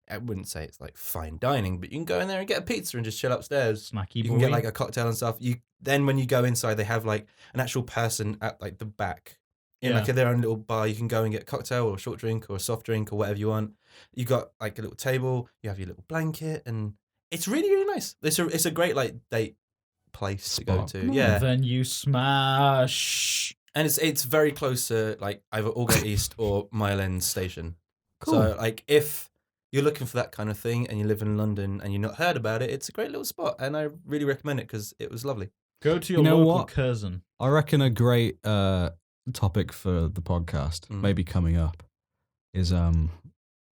I wouldn't say it's like fine dining, but you can go in there and get a pizza and just chill upstairs. Snacky You boy. can get like a cocktail and stuff. Then when you go inside, they have like an actual person at like the back in like their own little bar. You can go and get a cocktail or a short drink or a soft drink or whatever you want. You got like a little table. You have your little blanket, and it's really really nice. It's a great like date place to go Spot. to. Nice. Yeah, Then you smash. and it's very close to like either Aldgate East or Mile End Station. Cool. So like if you're looking for that kind of thing and you live in London and you've not heard about it, it's a great little spot, and I really recommend it because it was lovely. Go to your You know local what? Curzon. I reckon a great topic for the podcast, maybe coming up, is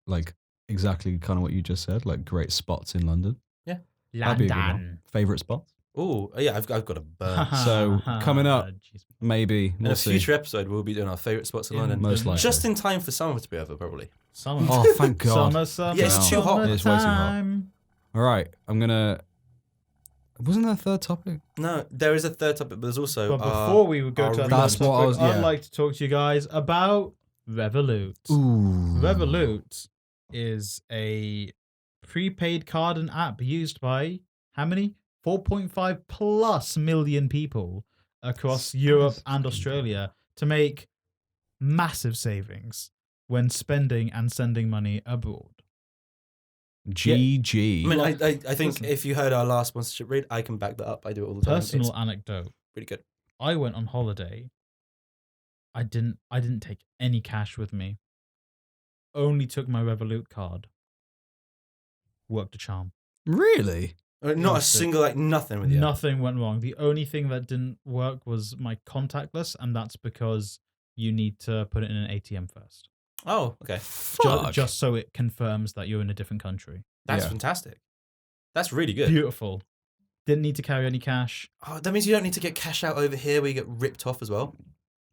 like exactly kind of what you just said, like great spots in London. Yeah, That'd be a good one. Favorite spots. Oh yeah, I've got a burn. So coming up, maybe In we'll a see. future episode, we'll be doing our favourite spots in London. Most likely. Just in time for summer to be over, probably. Summer. Oh, thank God. Summer. Yeah, it's too hot. It's way too hot. summertime. All right, I'm gonna. Wasn't there a third topic? No, there is a third topic, but there's also. But before we would go our to our That's third what I topic, was- I'd yeah. like to talk to you guys about Revolut. Ooh. Revolut is a prepaid card and app used by how many? 4.5 plus million people across Europe and Australia to make massive savings when spending and sending money abroad. GG. I mean, I think Listen. if you heard our last sponsorship read, I can back that up. I do it all the time. Personal It's anecdote. pretty good. I went on holiday. I didn't take any cash with me. Only took my Revolut card. Worked a charm. Really? Not a was sick. single, like, nothing with you. Nothing went wrong. The only thing that didn't work was my contactless, and that's because you need to put it in an ATM first. Oh, okay. Fuck. Just so it confirms that you're in a different country. That's Yeah. fantastic. That's really good. Beautiful. Didn't need to carry any cash, Oh, that means you don't need to get cash out over here where you get ripped off as well.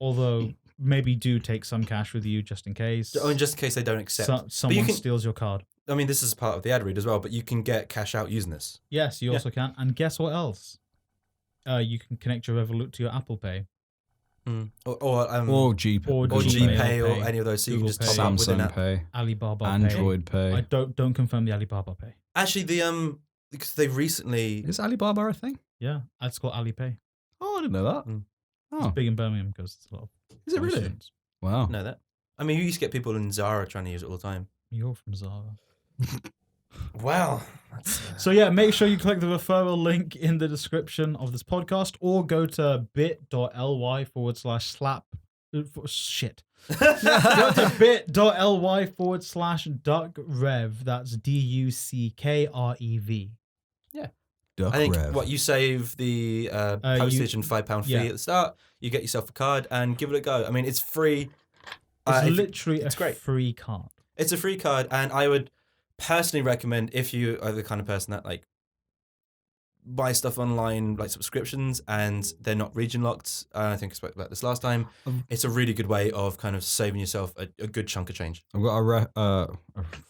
although maybe do take some cash with you just in case. Oh, and just in case they don't accept. Someone can- steals your card. I mean, this is part of the ad read as well, but you can get cash out using this. Yes, you Yeah. also can. And guess what else? You can connect your Revolut to your Apple Pay. Or Or GPay. Or or Gmail GPay or Pay, any of those, so you can Google just Pay. top up within Samsung that. Pay. Alibaba Pay. Android Pay. I don't confirm the Alibaba Pay. Actually, because they've recently. Is Alibaba a thing? Yeah, it's called Alipay. Oh, I didn't know that. Mm. Oh, Big in Birmingham because it's a lot of is it really? students. Wow. Know that. I mean, you used to get people in Zara trying to use it all the time. You're from Zara. Well, So yeah, make sure you click the referral link in the description of this podcast or go to bit.ly/slap. Shit. Go to bit.ly/duckrev. That's DUCKREV. Duck I think Rev. what you save the postage and £5 fee yeah. at the start. You get yourself a card and give it a go. I mean, it's free. It's If- literally it's a great. free card. It's a free card, and I would personally recommend if you are the kind of person that like buy stuff online, like subscriptions, and they're not region locked. I think I spoke about this last time. It's a really good way of kind of saving yourself a good chunk of change. I've got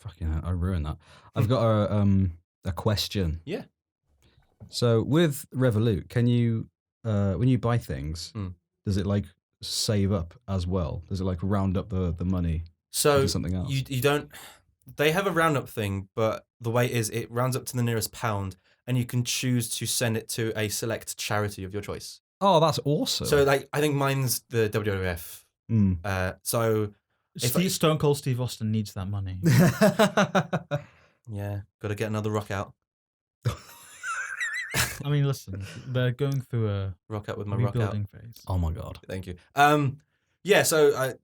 fucking hell, I ruined that. I've got a question. Yeah. So with Revolut, can you when you buy things, does it like save up as well? Does it like round up the money So to something else? you don't. They have a roundup thing, but the way it is, it rounds up to the nearest pound, and you can choose to send it to a select charity of your choice. Oh, that's awesome. So like, I think mine's the WWF. So Stone Cold Steve Austin needs that money. yeah, got to get another rock out. I mean, listen, they're going through a Rock out with my rock out. rebuilding phase. Oh my god. Thank you. Yeah. So I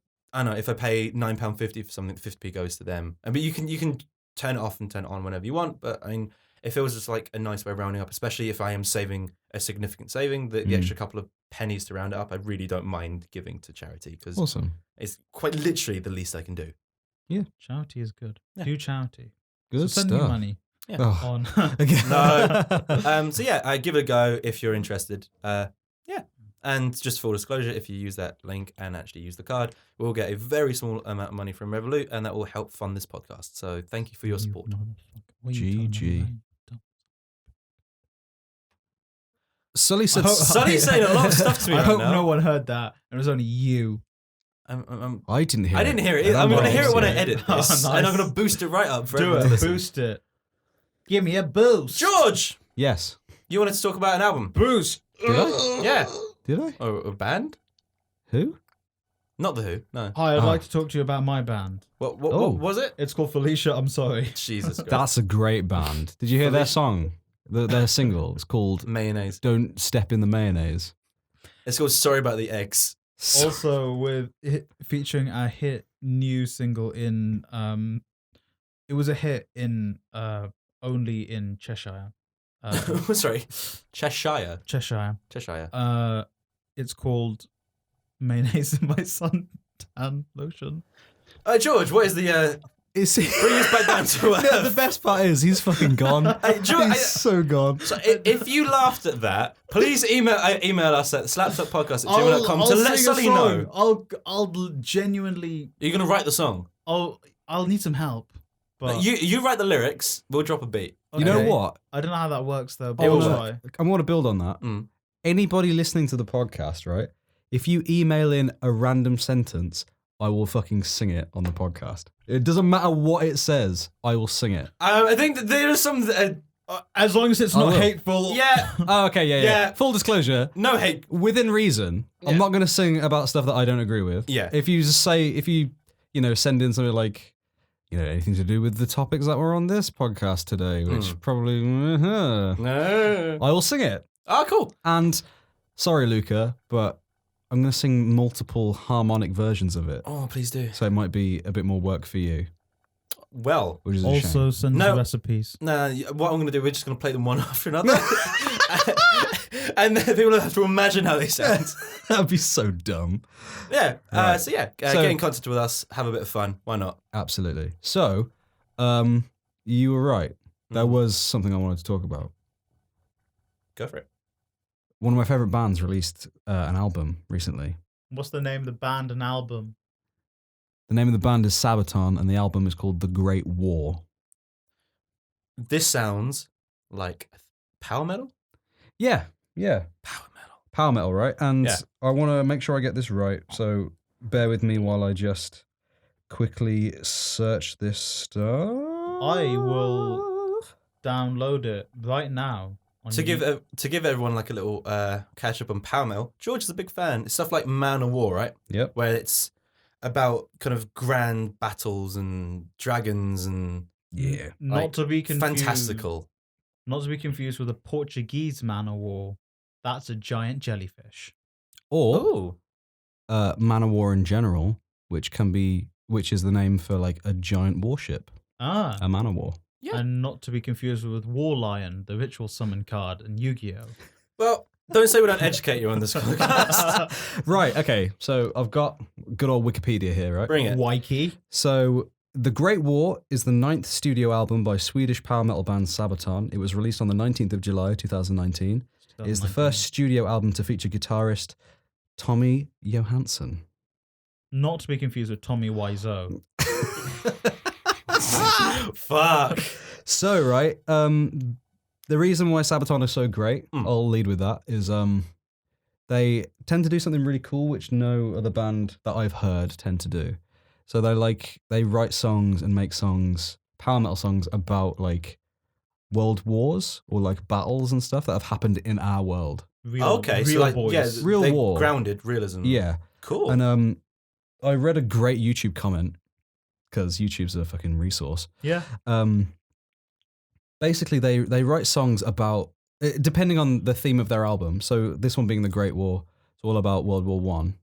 don't know, if I pay £9.50 for something, 50p goes to them. But you can turn it off and turn it on whenever you want. But I mean, if it was just like a nice way of rounding up, especially if I am saving a significant saving, the extra couple of pennies to round it up, I really don't mind giving to charity because Awesome. it's quite literally the least I can do. Charity is good. Yeah. Do charity. Good so send me stuff. money Yeah. Oh. on. Again. No. So yeah, give it a go if you're interested. And just full disclosure, if you use that link and actually use the card, we'll get a very small amount of money from Revolut, and that will help fund this podcast. So thank you for your support. GG. Sully's saying a lot of stuff to me I right hope now. no one heard that. It was only you. I didn't hear it. I didn't hear it. And I'm going to not hear it when I listening. edit this, Oh, and I'm nice. going to boost it right up for Do everyone to it. listen. Boost it. Give me a boost. George, Yes. you wanted to talk about an album? Boost. Did I? Yeah. Did I? Or a band? Who? Not The Who, no. Hi, I'd Oh. like to talk to you about my band. What Oh. was it? It's called Felicia I'm Sorry. Jesus Christ. That's a great band. Did you hear their song? Their single. It's called Mayonnaise. "Don't Step in the Mayonnaise." It's called Sorry About the Eggs. Also featuring a hit new single in it was a hit in only in Cheshire. Sorry. Cheshire. Cheshire. It's called Mayonnaise in My Suntan Lotion. George, what is the... Is bring us back down to earth. The best part is he's fucking gone. George, He's so gone. So if you laughed at that, please email us at slapduckpodcast@gmail.com to let Sully know. I'll genuinely. You're going to write the song. I'll need some help. But You write the lyrics, we'll drop a beat. You know okay. what? I don't know how that works though. It But will I'll work. try. I want to build on that. Mm. Anybody listening to the podcast, right? If you email in a random sentence, I will fucking sing it on the podcast. It doesn't matter what it says, I will sing it. I think that there are some... As long as it's I not will. hateful. yeah, Oh, okay, yeah. Yeah. Full disclosure, no hate. within reason, Yeah. I'm not going to sing about stuff that I don't agree with. Yeah. If you send in something like, anything to do with the topics that were on this podcast today, which probably, No. I will sing it. Oh, cool. And sorry, Luca, but I'm going to sing multiple harmonic versions of it. Oh, please do. So it might be a bit more work for you, Well, which is a Also shame. send No. us recipes. nah, what I'm going to do, we're just going to play them one after another. And then people have to imagine how they sound. That'd be so dumb. Yeah. Right. So yeah, So- get in contact with us. Have a bit of fun. Why not? Absolutely. So, you were right. There was something I wanted to talk about. Go for it. One of my favorite bands released an album recently. What's the name of the band and album? The name of the band is Sabaton, and the album is called The Great War. This sounds like power metal. Yeah. Power metal. Power metal, right? And Yeah. I want to make sure I get this right, so bear with me while I just quickly search this stuff. I will download it right now. on To give you- everyone like a little catch up on power metal, George is a big fan. It's stuff like Man of War, right? Yep. Where it's about kind of grand battles and dragons and Yeah. not like, to be confused. fantastical. Not to be confused with a Portuguese man of war. That's a giant jellyfish. Or Oh, Man of War in general, which is the name for like a giant warship, Ah. a Man of War. Yeah. And not to be confused with War Lion, the ritual summon card in Yu-Gi-Oh. well, don't say we don't educate you on this podcast. Right, okay, so I've got good old Wikipedia here, right? Bring it. Waiki. So, The Great War is the 9th studio album by Swedish power metal band Sabaton. It was released on the 19th of July, 2019. It is the first studio album to feature guitarist Tommy Johansson. Not to be confused with Tommy Wiseau. Fuck. So, right, the reason why Sabaton is so great, I'll lead with that, is they tend to do something really cool, which no other band that I've heard tend to do. So they write songs and make songs, power metal songs about like world wars or like battles and stuff that have happened in our world. Okay, so real like, boys. yeah, Real they war. grounded realism. Yeah. Cool. And I read a great YouTube comment, because YouTube's a fucking resource. Yeah. Basically, they write songs about, depending on the theme of their album. So this one being The Great War, it's all about World War One.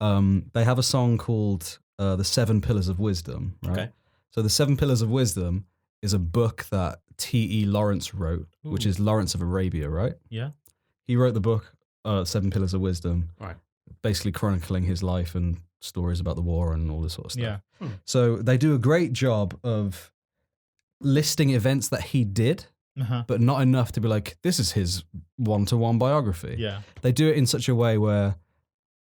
They have a song called The Seven Pillars of Wisdom, right? Okay. So The Seven Pillars of Wisdom is a book that T.E. Lawrence wrote, which Ooh. is Lawrence of Arabia, right? Yeah. He wrote the book, Seven Pillars of Wisdom, Right. basically chronicling his life and stories about the war and all this sort of stuff. Yeah. So they do a great job of listing events that he did but not enough to be like, this is his one-to-one biography. Yeah. They do it in such a way where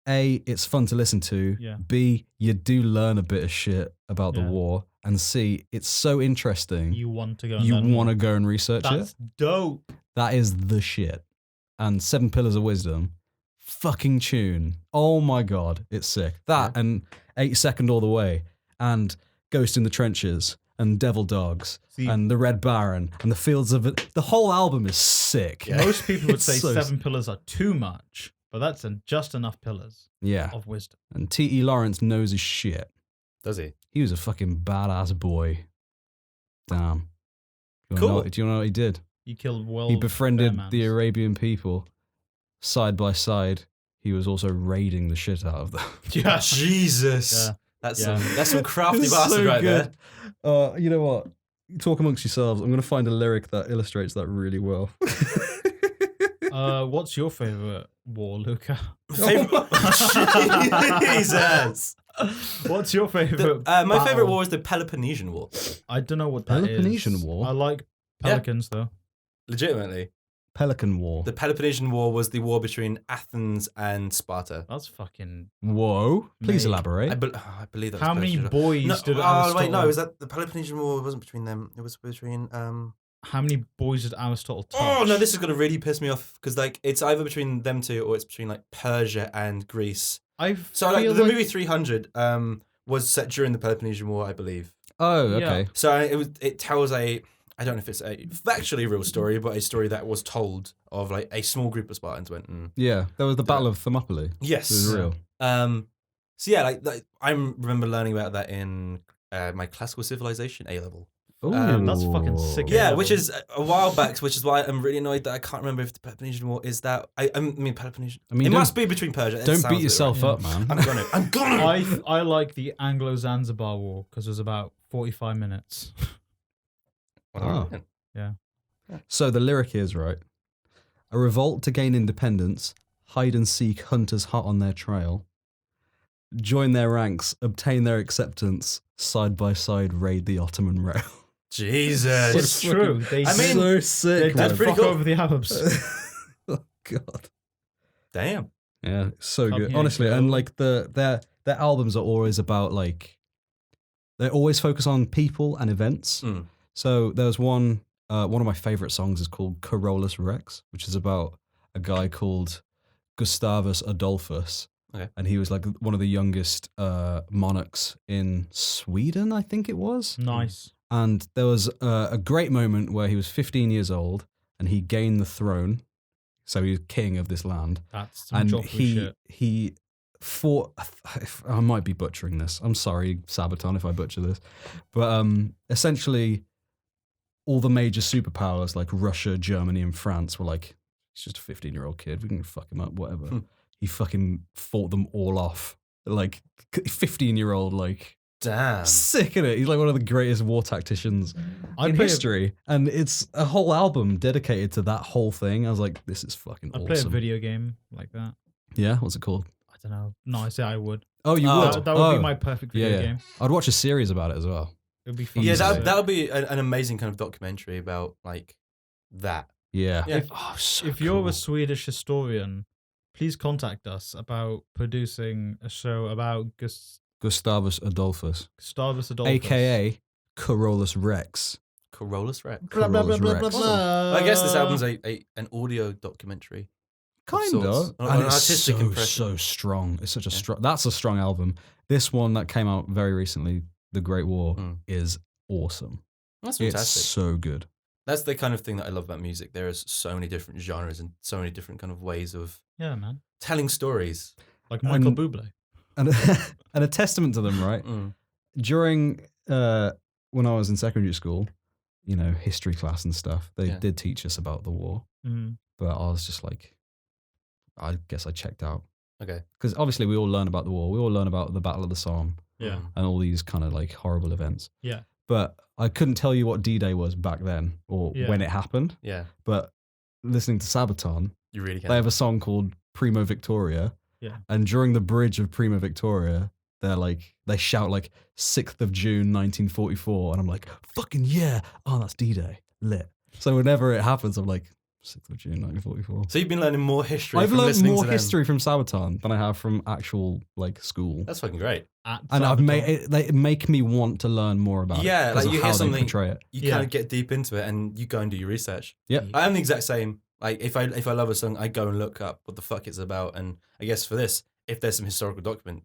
A, it's fun to listen to, Yeah. B, you do learn a bit of shit about the Yeah. war, and C, it's so interesting. You want to go and You learn want to more. go and research That's it. dope. That is the shit. And 7 Pillars of Wisdom, fucking tune. Oh my God, it's sick. That and 8 Second All the Way, and Ghost in the Trenches, and Devil Dogs, See, and The Red Baron, and The Fields of it. The whole album is sick. most people would It's say so 7 pillars are too much, but that's just enough pillars Yeah. of wisdom. And T.E. Lawrence knows his shit. Does he? He was a fucking badass boy. Damn. Do you Cool. know what he did? He killed He befriended bear the mans. Arabian people side by side. He was also raiding the shit out of them. Yeah. Jesus. Yeah. That's Yeah. some crafty It's bastard so right good. there. You know what? Talk amongst yourselves. I'm going to find a lyric that illustrates that really well. What's your favorite war, Luca? Jesus. What's your favorite? My favorite battle? war is the Peloponnesian War. I don't know what that is. Peloponnesian War? I like Pelicans though. Legitimately. Pelican War. The Peloponnesian War was the war between Athens and Sparta. That's fucking. Whoa. Please Mate. elaborate. I believe that's How many boys no, did oh, Aristotle? wait, no, is that the Peloponnesian War wasn't between them. It was between How many boys did Aristotle touch? Oh no, this is gonna really piss me off because like it's either between them two or it's between like Persia and Greece. So like the movie 300 was set during the Peloponnesian War, I believe. Oh, Yeah. okay. So it tells I don't know if it's a factually real story, but a story that was told of like a small group of Spartans went and Yeah, there was the Battle of Thermopylae. yes, It was real. So yeah, like I remember learning about that in my classical civilization A level. That's fucking sick. Yeah, level. which is a while back, which is why I'm really annoyed that I can't remember if the Peloponnesian War is that. I mean Peloponnesian. I mean, it don't- must be between Persia. It Don't sounds a beat bit yourself right. up, man. I'm gonna. I like the Anglo-Zanzibar War because it was about 45 minutes. Oh. Yeah. So the lyric is, right? A revolt to gain independence, hide and seek hunters hot on their trail. Join their ranks, obtain their acceptance, side by side raid the Ottoman rail. Jesus. It's true. They I mean, so they sick, did that's man. pretty fuck cool. over the Arabs. Oh God. Damn. Yeah, so Come good. here, Honestly, girl. and like their albums are always about like they always focus on people and events. Mm. So there's one of my favorite songs is called Carolus Rex, which is about a guy called Gustavus Adolphus. Okay. And he was like one of the youngest monarchs in Sweden, I think it was. Nice. And there was a great moment where he was 15 years old and he gained the throne. So he was king of this land. That's some And joffrey shit. he fought. I might be butchering this. I'm sorry, Sabaton, if I butcher this. But essentially, all the major superpowers like Russia, Germany, and France were like, he's just a 15-year-old kid. We can fuck him up, whatever. He fucking fought them all off. Like 15-year-old, like Damn. sick in it. He's like one of the greatest war tacticians in history, and it's a whole album dedicated to that whole thing. I was like, this is fucking I'd play a awesome. video game like that. Yeah, what's it called? I don't know. No, I say I would. Oh, you Oh. would. That would Oh. be my perfect video yeah. game. I'd watch a series about it as well. It would be fun. Yeah, to Easily. see. that would be an amazing kind of documentary about like that. Yeah. Yeah. If you're a Swedish historian, please contact us about producing a show about Gustavus Adolphus, Gustavus Adolphus. aka Carolus Rex. Carolus Rex. Carolus Rex. I guess this album's an audio documentary. Kind sorts. of, An and it's artistic impression. so strong. It's such a strong. That's a strong album. This one that came out very recently, The Great War, is awesome. That's It's fantastic. so good. That's the kind of thing that I love about music. There is so many different genres and so many different kind of ways of Yeah, man. telling stories. Like Michael And- Bublé. And and a testament to them, right? During when I was in secondary school, you know, history class and stuff, they Yeah. did teach us about the war, Mm. but I was just like, I guess I checked out. Okay. Because obviously we all learn about the war. We all learn about the Battle of the Somme Yeah. and all these kind of like horrible events. Yeah. But I couldn't tell you what D-Day was back then or Yeah. when it happened. Yeah. But listening to Sabaton, You really can. they have a song called Primo Victoria. Yeah. And during the bridge of Primo Victoria, they shout like 6th of June, 1944. And I'm like, fucking yeah. Oh, that's D-Day. Lit. So whenever it happens, I'm like, 6th of June, 1944. So you've been learning more history. I've from learned listening more to them. history from Sabaton than I have from actual like school. That's fucking great. And I've made it. They make me want to learn more about it. Yeah, because like of you how hear they something, portray it. you kind of get deep into it, and you go and do your research. Yep. I'm the exact same. Like if I love a song, I go and look up what the fuck it's about, and I guess for this, if there's some historical document,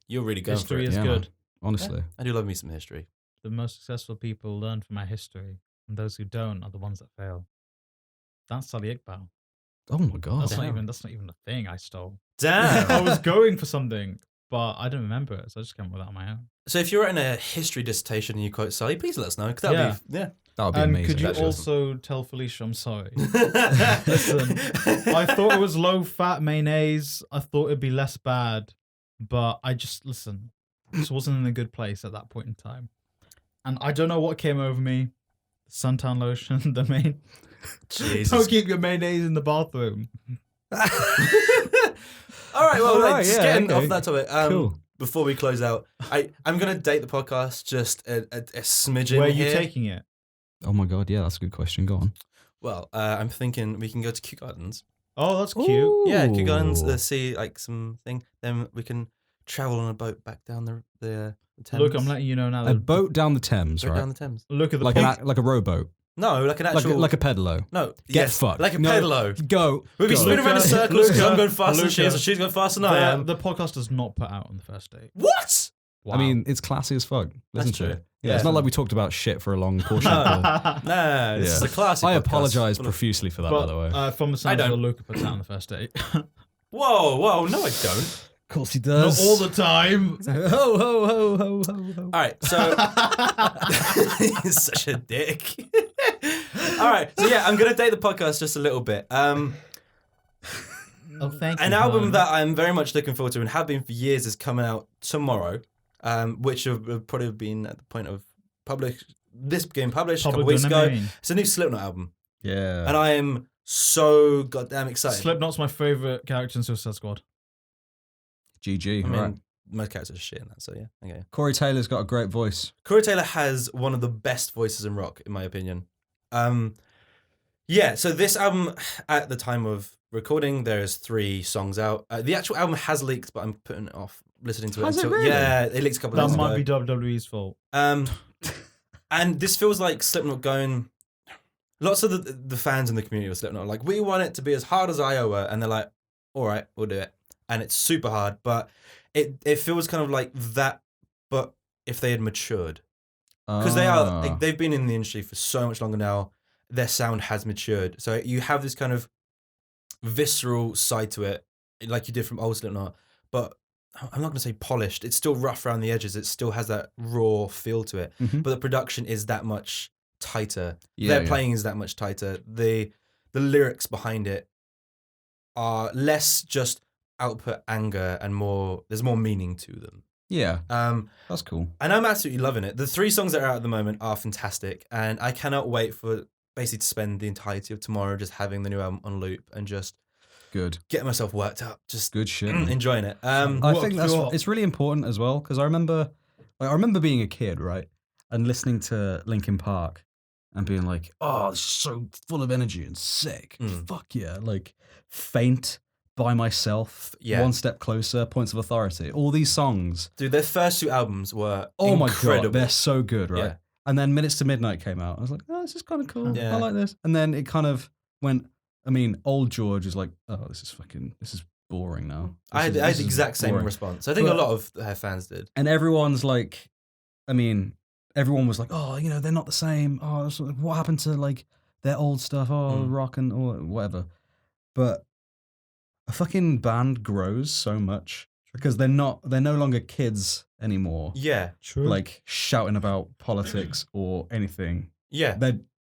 you're really going for History it. is Yeah, good. man. Honestly. Yeah, I do love me some history. The most successful people learn from our history, and those who don't are the ones that fail. That's Ali Iqbal. Oh my god. That's not even a thing I stole. Damn. I was going for something, but I don't remember it, so I just came up with that on my own. So if you're writing a history dissertation and you quote Sally, please let us know. 'Cause that'd be That would be And amazing. could you Actually, also tell Felicia I'm sorry? Listen, I thought it was low fat mayonnaise. I thought it'd be less bad, but I just wasn't in a good place at that point in time. And I don't know what came over me. Suntan lotion, the main. Jesus. Don't keep your mayonnaise in the bathroom. All right, well, All like, right, just yeah, getting okay. off that topic. Cool. Before we close out, I'm going to date the podcast just a smidgen Where are here. you taking it? Oh my god, yeah, that's a good question. Go on. Well, I'm thinking we can go to Kew Gardens. Oh, that's cute. Ooh. Yeah, Kew Gardens, see like some thing. Then we can travel on a boat back down the Thames. Look, I'm letting you know now. A boat down the Thames, Boat right? down the Thames. Look at the Like like a rowboat. No, like an actual... Like a pedalo. No, Get yes, fucked. like a No. pedalo. Go. We'll be go. spinning around in circles because I'm going faster than she is, Luca. and she's going faster than I am. The podcast does not put out on the first date. What? Wow. I mean, it's classy as fuck. Listen That's to true. it. Yeah, it's not like we talked about shit for a long portion of the... Nah, this Yeah. is a classic. I podcast apologise full of- profusely for that, but, by the way. from the sound I of it, don't. Luca puts out on the first date. Whoa, no, I don't. Of course he Not does. all the time. Ho, ho, ho, ho, ho, ho. All right, so he's such a dick. All right, so yeah, I'm gonna date the podcast just a little bit. Oh, thank you. An album hon. that I'm very much looking forward to and have been for years is coming out tomorrow, which have probably been at the point of this getting published a couple Public weeks ago. domain. It's a new Slipknot album, Yeah. and I am so goddamn excited. Slipknot's my favorite character in Suicide Squad. GG. I mean, right. most characters are shit in that, so yeah, okay. Corey Taylor's got a great voice. Corey Taylor has one of the best voices in rock, in my opinion. Yeah, so this album, at the time of recording, there's 3 songs out. The actual album has leaked, but I'm putting it off listening to it. Has it until really? Yeah, it leaked a couple of That days might ago. be WWE's fault. And this feels like Slipknot going... Lots of the fans in the community of Slipknot are like, we want it to be as hard as Iowa. And they're like, all right, we'll do it. And it's super hard, but it feels kind of like that, but if they had matured. Because they are, like, they've been in the industry for so much longer now. Their sound has matured. So you have this kind of visceral side to it, like you did from old Slipknot. But I'm not going to say polished. It's still rough around the edges. It still has that raw feel to it. Mhm. But the production is that much tighter. Yeah, Their yeah. playing is that much tighter. The lyrics behind it are less just output anger and more, there's more meaning to them. Yeah, that's cool. And I'm absolutely loving it. The 3 songs that are out at the moment are fantastic, and I cannot wait for basically to spend the entirety of tomorrow just having the new album on loop and just Good. getting myself worked up, just Good shit. man. enjoying it. I Worked think you up. it's really important as well because I remember being a kid, right, and listening to Linkin Park and being like, "Oh, this is so full of energy and sick. Mm. Fuck yeah!" Like Faint, By Myself, Yeah. One Step Closer, Points of Authority. All these songs. Dude, their first 2 albums were Oh my incredible. god, they're so good, right? Yeah. And then Minutes to Midnight came out. I was like, "Oh, this is kind of cool. Yeah. I like this." And then it kind of went. I mean, old George is like, "Oh, this is boring now." I had This the is exact same boring." response. I think But- a lot of their fans did. And everyone's like, I mean, everyone was like, "Oh, you know, they're not the same. Oh, so what happened to like their old stuff? Oh, rock and or whatever." But a fucking band grows so much because they're no longer kids anymore. Yeah, True. Like shouting about politics or anything. yeah.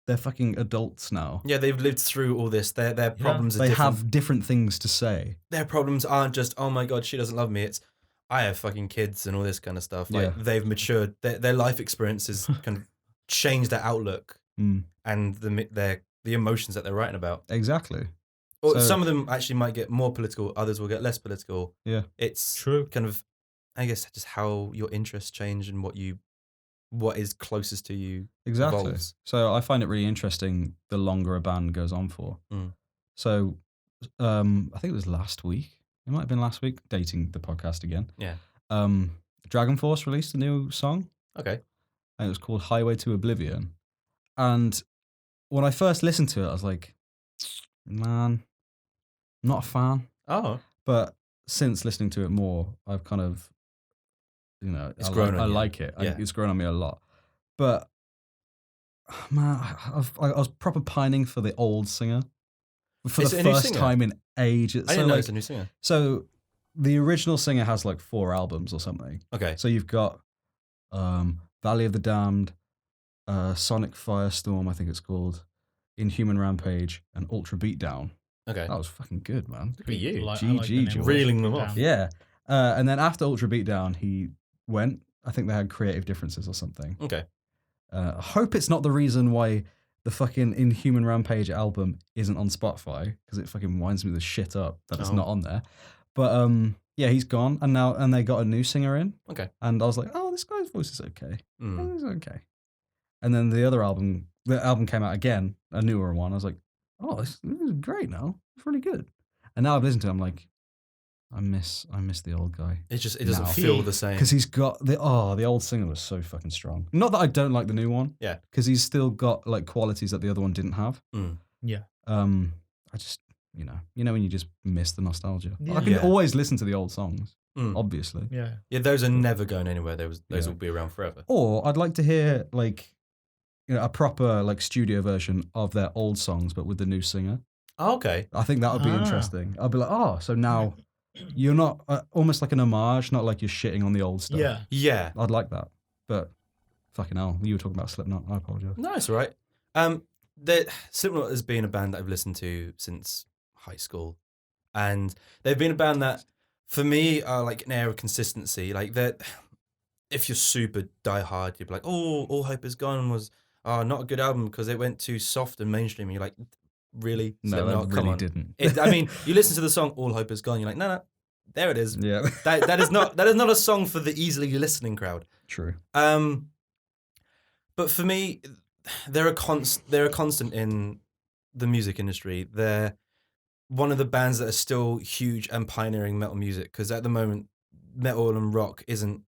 They're fucking adults now. Yeah, they've lived through all this. Their problems are They different. have different things to say. Their problems aren't just, oh my god, she doesn't love me. It's, I have fucking kids and all this kind of stuff. Like, Yeah. they've matured. Their life experiences kind of changed their outlook Mm, and the emotions that they're writing about. exactly. Or So- some of them actually might get more political. Others will get less political. Yeah. It's True. kind of, I guess, just how your interests change and what you what is closest to you Exactly. evolves. So I find it really interesting the longer a band goes on for. Mm. So I think it was last week. It might have been last week, dating the podcast again. Yeah. Dragon Force released a new song, Okay. and it was called Highway to Oblivion. And when I first listened to it, I was like, man, not a fan. Oh, But since listening to it more, I've kind of, It's grown on I you. like it. Yeah. It's grown on me a lot. But man, I was proper pining for the old singer for Is the it a new first singer? time in ages. I didn't know it's a new singer. So the original singer has like 4 albums or something. Okay. So you've got Valley of the Damned, Sonic Firestorm, I think it's called, Inhuman Rampage, and Ultra Beatdown. Okay. That was fucking good, man. Good for you. GG, George. Reeling them off. Yeah. And then after Ultra Beatdown, he went. I think they had creative differences or something. Okay. I hope it's not the reason why the fucking Inhuman Rampage album isn't on Spotify, because it fucking winds me the shit up that it's Oh. not on there. But yeah, he's gone, and they got a new singer in. Okay. And I was like, oh, this guy's voice is okay. Mm. It's okay. And then the album came out again, a newer one. I was like, oh, this is great now. It's really good. And now I've listened to it, I'm like, I miss the old guy. It doesn't Now. feel the same. Because he's got the old singer was so fucking strong. Not that I don't like the new one. Yeah. Because he's still got like qualities that the other one didn't have. Mm. Yeah. I just, you know when you just miss the nostalgia. Yeah. I can Yeah. always listen to the old songs, Mm. obviously. Yeah. Yeah, those are never going anywhere. Those Yeah. will be around forever. Or I'd like to hear like, a proper like studio version of their old songs, but with the new singer. Oh, okay. I think that would be Ah. interesting. I'd be like, oh, so now you're not almost like an homage, not like you're shitting on the old stuff. Yeah. Yeah. I'd like that. But fucking hell, you were talking about Slipknot. I apologize. No, it's all right. Slipknot has been a band that I've listened to since high school, and they've been a band that, for me, are like an air of consistency. Like that, if you're super diehard, you'd be like, "Oh, All Hope Is Gone was not a good album because it went too soft and mainstream." And you're like, "Really? No, Slipknot? that Come really on." didn't. I mean, you listen to the song "All Hope Is Gone," you're like, "No, there it is." Yeah. That is not a song for the easily listening crowd. True. But for me, they're a constant in the music industry. They're one of the bands that are still huge and pioneering metal music, because at the moment, metal and rock isn't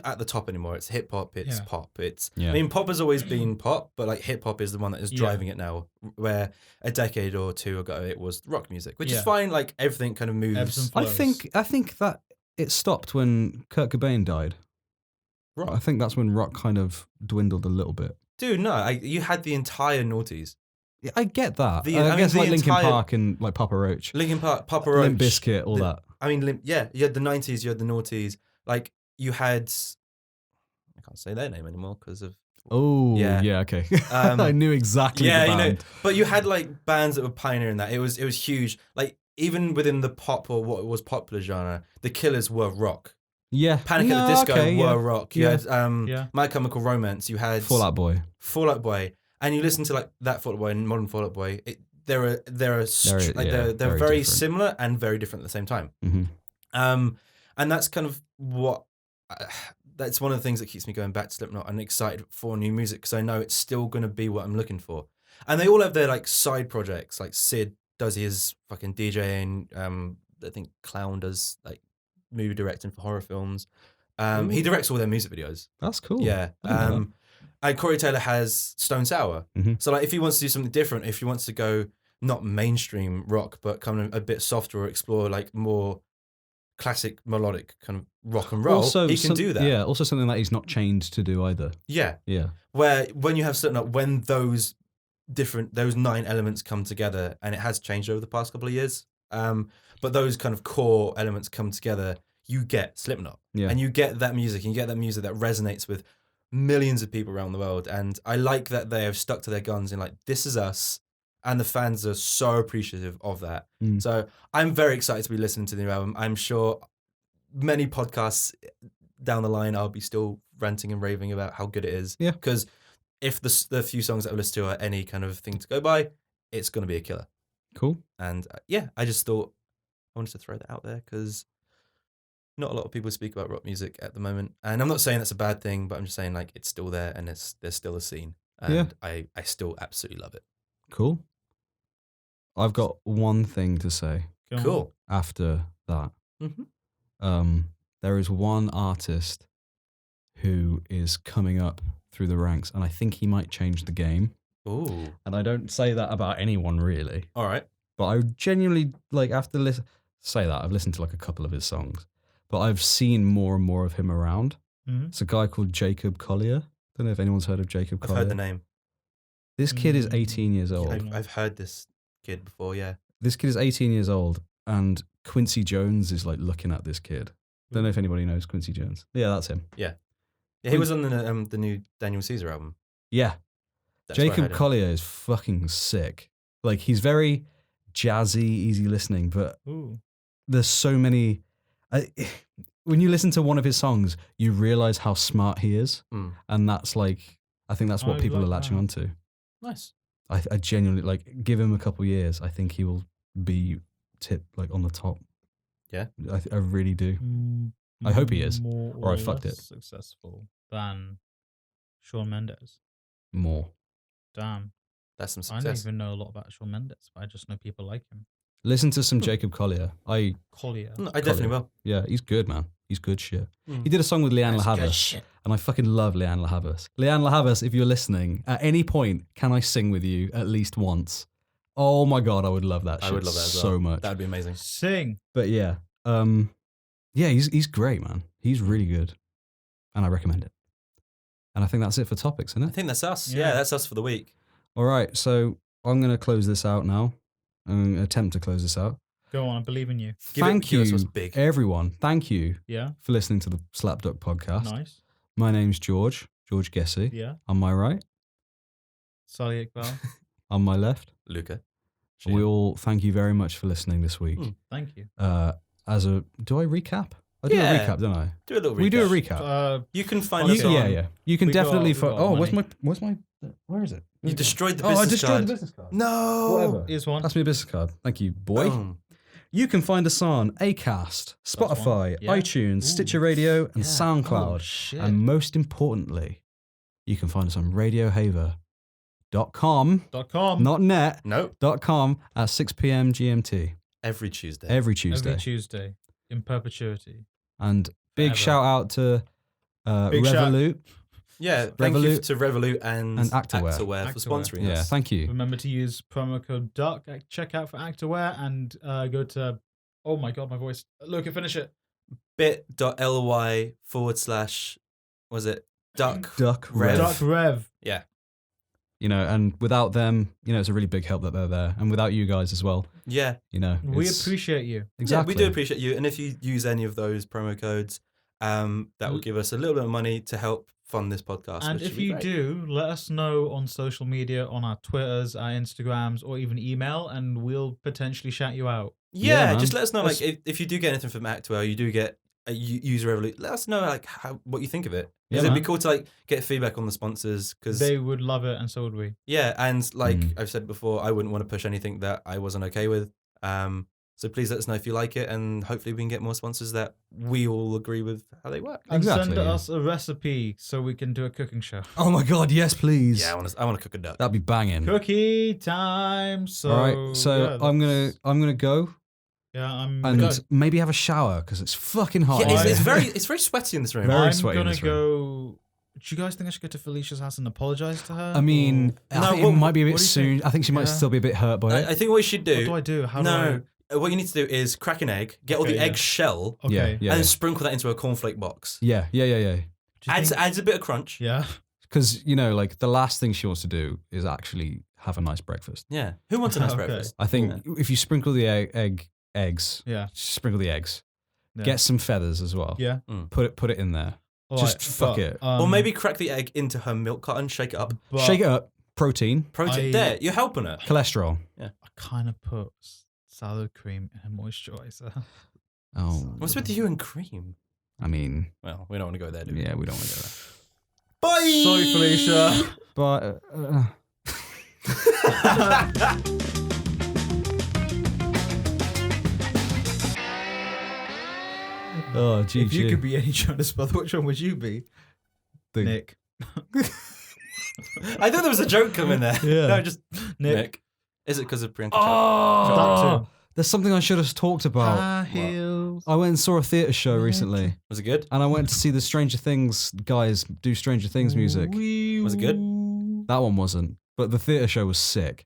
at the top anymore. It's hip hop, it's Yeah. pop. Yeah. I mean, pop has always been pop, but like hip hop is the one that is Yeah. driving it now. Where a decade or two ago it was rock music, which is Yeah. fine. Like everything kind of Ebbs moves. and I flows. think that it stopped when Kurt Cobain died. Rock. I think that's when rock kind of dwindled a little bit. Dude, no, you had the entire noughties. Yeah, I get that. I I mean, guess the like Linkin entire- Park and like Papa Roach, Linkin Park, Papa Roach, Limp Bizkit, all that. I mean, you had the 90s, you had the noughties. Like, you had... I can't say their name anymore because of... Oh, Yeah. yeah, okay. Um, I knew exactly yeah, the you know. band. But you had, like, bands that were pioneering that. It was huge. Like, even within the pop or what was popular genre, the Killers were rock. Yeah. Panic at the Disco okay, were yeah. rock. You Yeah. had Yeah. My Chemical Romance. You had... Fall Out Boy. Fall Out Boy. And you listen to, like, that Fall Out Boy and modern Fall Out Boy. They're very very different. similar and very different at the same time. Mm-hmm. And that's kind of what that's one of the things that keeps me going back to Slipknot and excited for new music, because I know it's still going to be what I'm looking for. And they all have their like side projects. Like Sid does his fucking DJing. I think Clown does like movie directing for horror films. He directs all their music videos. That's cool. Yeah. I didn't know And Corey Taylor has Stone Sour. Mhm. So like if he wants to do something different, if he wants to go not mainstream rock, but kind of a bit softer or explore like more classic melodic kind of rock and roll, he can do that. Yeah, also something that he's not chained to do either. Yeah. Yeah. Where when you have Slipknot, when those 9 elements come together, and it has changed over the past couple of years, but those kind of core elements come together, you get Slipknot. Yeah. And you get that music, and you get that music that resonates with millions of people around the world. And I like that they have stuck to their guns and like, this is us. And the fans are so appreciative of that. Mm. So I'm very excited to be listening to the new album. I'm sure many podcasts down the line, I'll be still ranting and raving about how good it is. Yeah. Because if the few songs that I've listened to are any kind of thing to go by, it's going to be a killer. Cool. And yeah, I just thought I wanted to throw that out there because not a lot of people speak about rock music at the moment. And I'm not saying that's a bad thing, but I'm just saying like it's still there and there's still a scene. And I still absolutely love it. Cool. I've got one thing to say. Cool. After that. Mm-hmm. There is one artist who is coming up through the ranks, and I think he might change the game. Ooh. And I don't say that about anyone really. All right. But I genuinely, like, after say that, I've listened to like a couple of his songs, but I've seen more and more of him around. Mm-hmm. It's a guy called Jacob Collier. Don't know if anyone's heard of Jacob Collier. I've heard the name. This kid is 18 years old. I've heard this kid before, yeah. This kid is 18 years old, and Quincy Jones is like looking at this kid. Don't know if anybody knows Quincy Jones. Yeah, that's him. Yeah, he was on the new Daniel Caesar album. Yeah. That's where I heard Jacob him. Collier is fucking sick. Like, he's very jazzy, easy listening, but there's so many... when you listen to one of his songs, you realize how smart he is. And that's like... I think that's what people are latching onto. Nice. I genuinely, like, give him a couple years, I think he will be like, on the top. Yeah? I really do. I hope he is, More or I fucked it. Successful than Shawn Mendes. More. Damn. That's some I don't success. even know a lot about Shawn Mendes, but I just know people like him. Listen to some Jacob Collier. Collier. I definitely will. Yeah, he's good, man. He's good shit. He did a song with Leanne LaHavas, and I fucking love Leanne LaHavas. Leanne LaHavas, if you're listening, at any point, can I sing with you at least once? Oh my God, I would love that shit I would love that as well. so much. That'd be amazing. Sing. But yeah, he's great, man. He's really good, and I recommend it. And I think that's it for topics, isn't I it? think that's us. Yeah. Yeah, that's us for the week. All right, so I'm going to close this out now. I'm going to attempt to close this out. Go on, I believe in you. Thank give us you, what's big. everyone. Thank you Yeah. for listening to the SlapDuck podcast. Nice. My name's George Gessie. Yeah. On my right, Sally Iqbal. on my left. Luca. And we all thank you very much for listening this week. Thank you. Do I recap? I do Yeah. a recap, don't I? Do a little recap. We do a recap. You can find You- us on... yeah. You can we got- definitely we find. got Oh, money. where's my? Where is it? You destroyed the Oh, business I destroyed card. the business card. No. Whatever. Here's one. That's me a business card. Thank you, boy. Boom. You can find us on Acast, Spotify, Yeah. iTunes, Ooh. Stitcher Radio, and Yeah. SoundCloud. Oh, shit. And most importantly, you can find us on RadioHaver.com, .com. not net, Nope. .com at 6 p.m. GMT Every Tuesday. every Tuesday. Every Tuesday. In perpetuity. And big Forever. shout out to Big shout- Revolut. Yeah, thank you Revolut to Revolut and Activewear. for Activewear. sponsoring Yeah, us. thank you. Remember to use promo code DUCK at checkout for Activewear and go to... Oh my God, my voice. Look, finish it. bit.ly / was it Duck Duck Rev. Rev. Duck Rev. Yeah. You know, and without them, you know, it's a really big help that they're there. And without you guys as well, Yeah. you know. We it's- appreciate you. Exactly. Yeah, we do appreciate you. And if you use any of those promo codes, that will give us a little bit of money to help fund this podcast. And which if would be you great. do, let us know on social media, on our Twitters, our Instagrams, or even email, and we'll potentially shout you out. Yeah, man. just let us know. Like, Let's- if you do get anything from Actwell, you do get a user Revolut. Let us know like what you think of it. Yeah, Because it'd be man. cool to like get feedback on the sponsors. Because They would love it, and so would we. yeah, and like Mm. I've said before, I wouldn't want to push anything that I wasn't okay with. So please let us know if you like it, and hopefully we can get more sponsors that we all agree with how they work. And Exactly, send yeah. us a recipe so we can do a cooking show. Oh my God, yes, please. Yeah, I want to cook a duck. That'd be banging. Cookie time. So, All right, so yeah, I'm that's- gonna go Yeah, I'm and gonna maybe have a shower because it's fucking hot. Yeah, in it's here. it's very sweaty in this room. Very I'm sweaty in gonna this room. go. Do you guys think I should go to Felicia's house and apologize to her? I mean, or- I No, think what- it might be a what bit do you soon. think? I think she might Yeah. still be a bit hurt by it. I think what we should do. what do I do? How no, do I? what you need to do is crack an egg, get all Okay, the yeah. egg shell, Okay. Yeah, and then sprinkle that into a cornflake box. yeah. Do you Adds think- a bit of crunch. Yeah. Because you know, like the last thing she wants to do is actually have a nice breakfast. Yeah. Who wants a nice Okay. breakfast? I think if you sprinkle the eggs, Yeah. sprinkle the eggs, Yeah. get some feathers as well. Yeah. Put it in there. All Just right, fuck but, it. Or maybe crack the egg into her milk carton, shake it up. but Shake it up. Protein, Protein. There, you're helping her. cholesterol. I kind of put salad cream in a moisturizer. Oh, What's with you and cream? I mean, Well, we don't want to go there, do we? yeah, we don't want to go there. Bye. Sorry, Felicia. But Oh, GG. If you could be any Jonas Brother, which one would you be? Think. Nick. I thought there was a joke coming there. Yeah. No, just Nick. Nick. Is it because of Priyanka? Oh, That too. there's something I should have talked about. High heels. I went and saw a theatre show recently, Was it good? and I went to see the Stranger Things guys do Stranger Things music. Was it good? That one wasn't, but the theatre show was sick.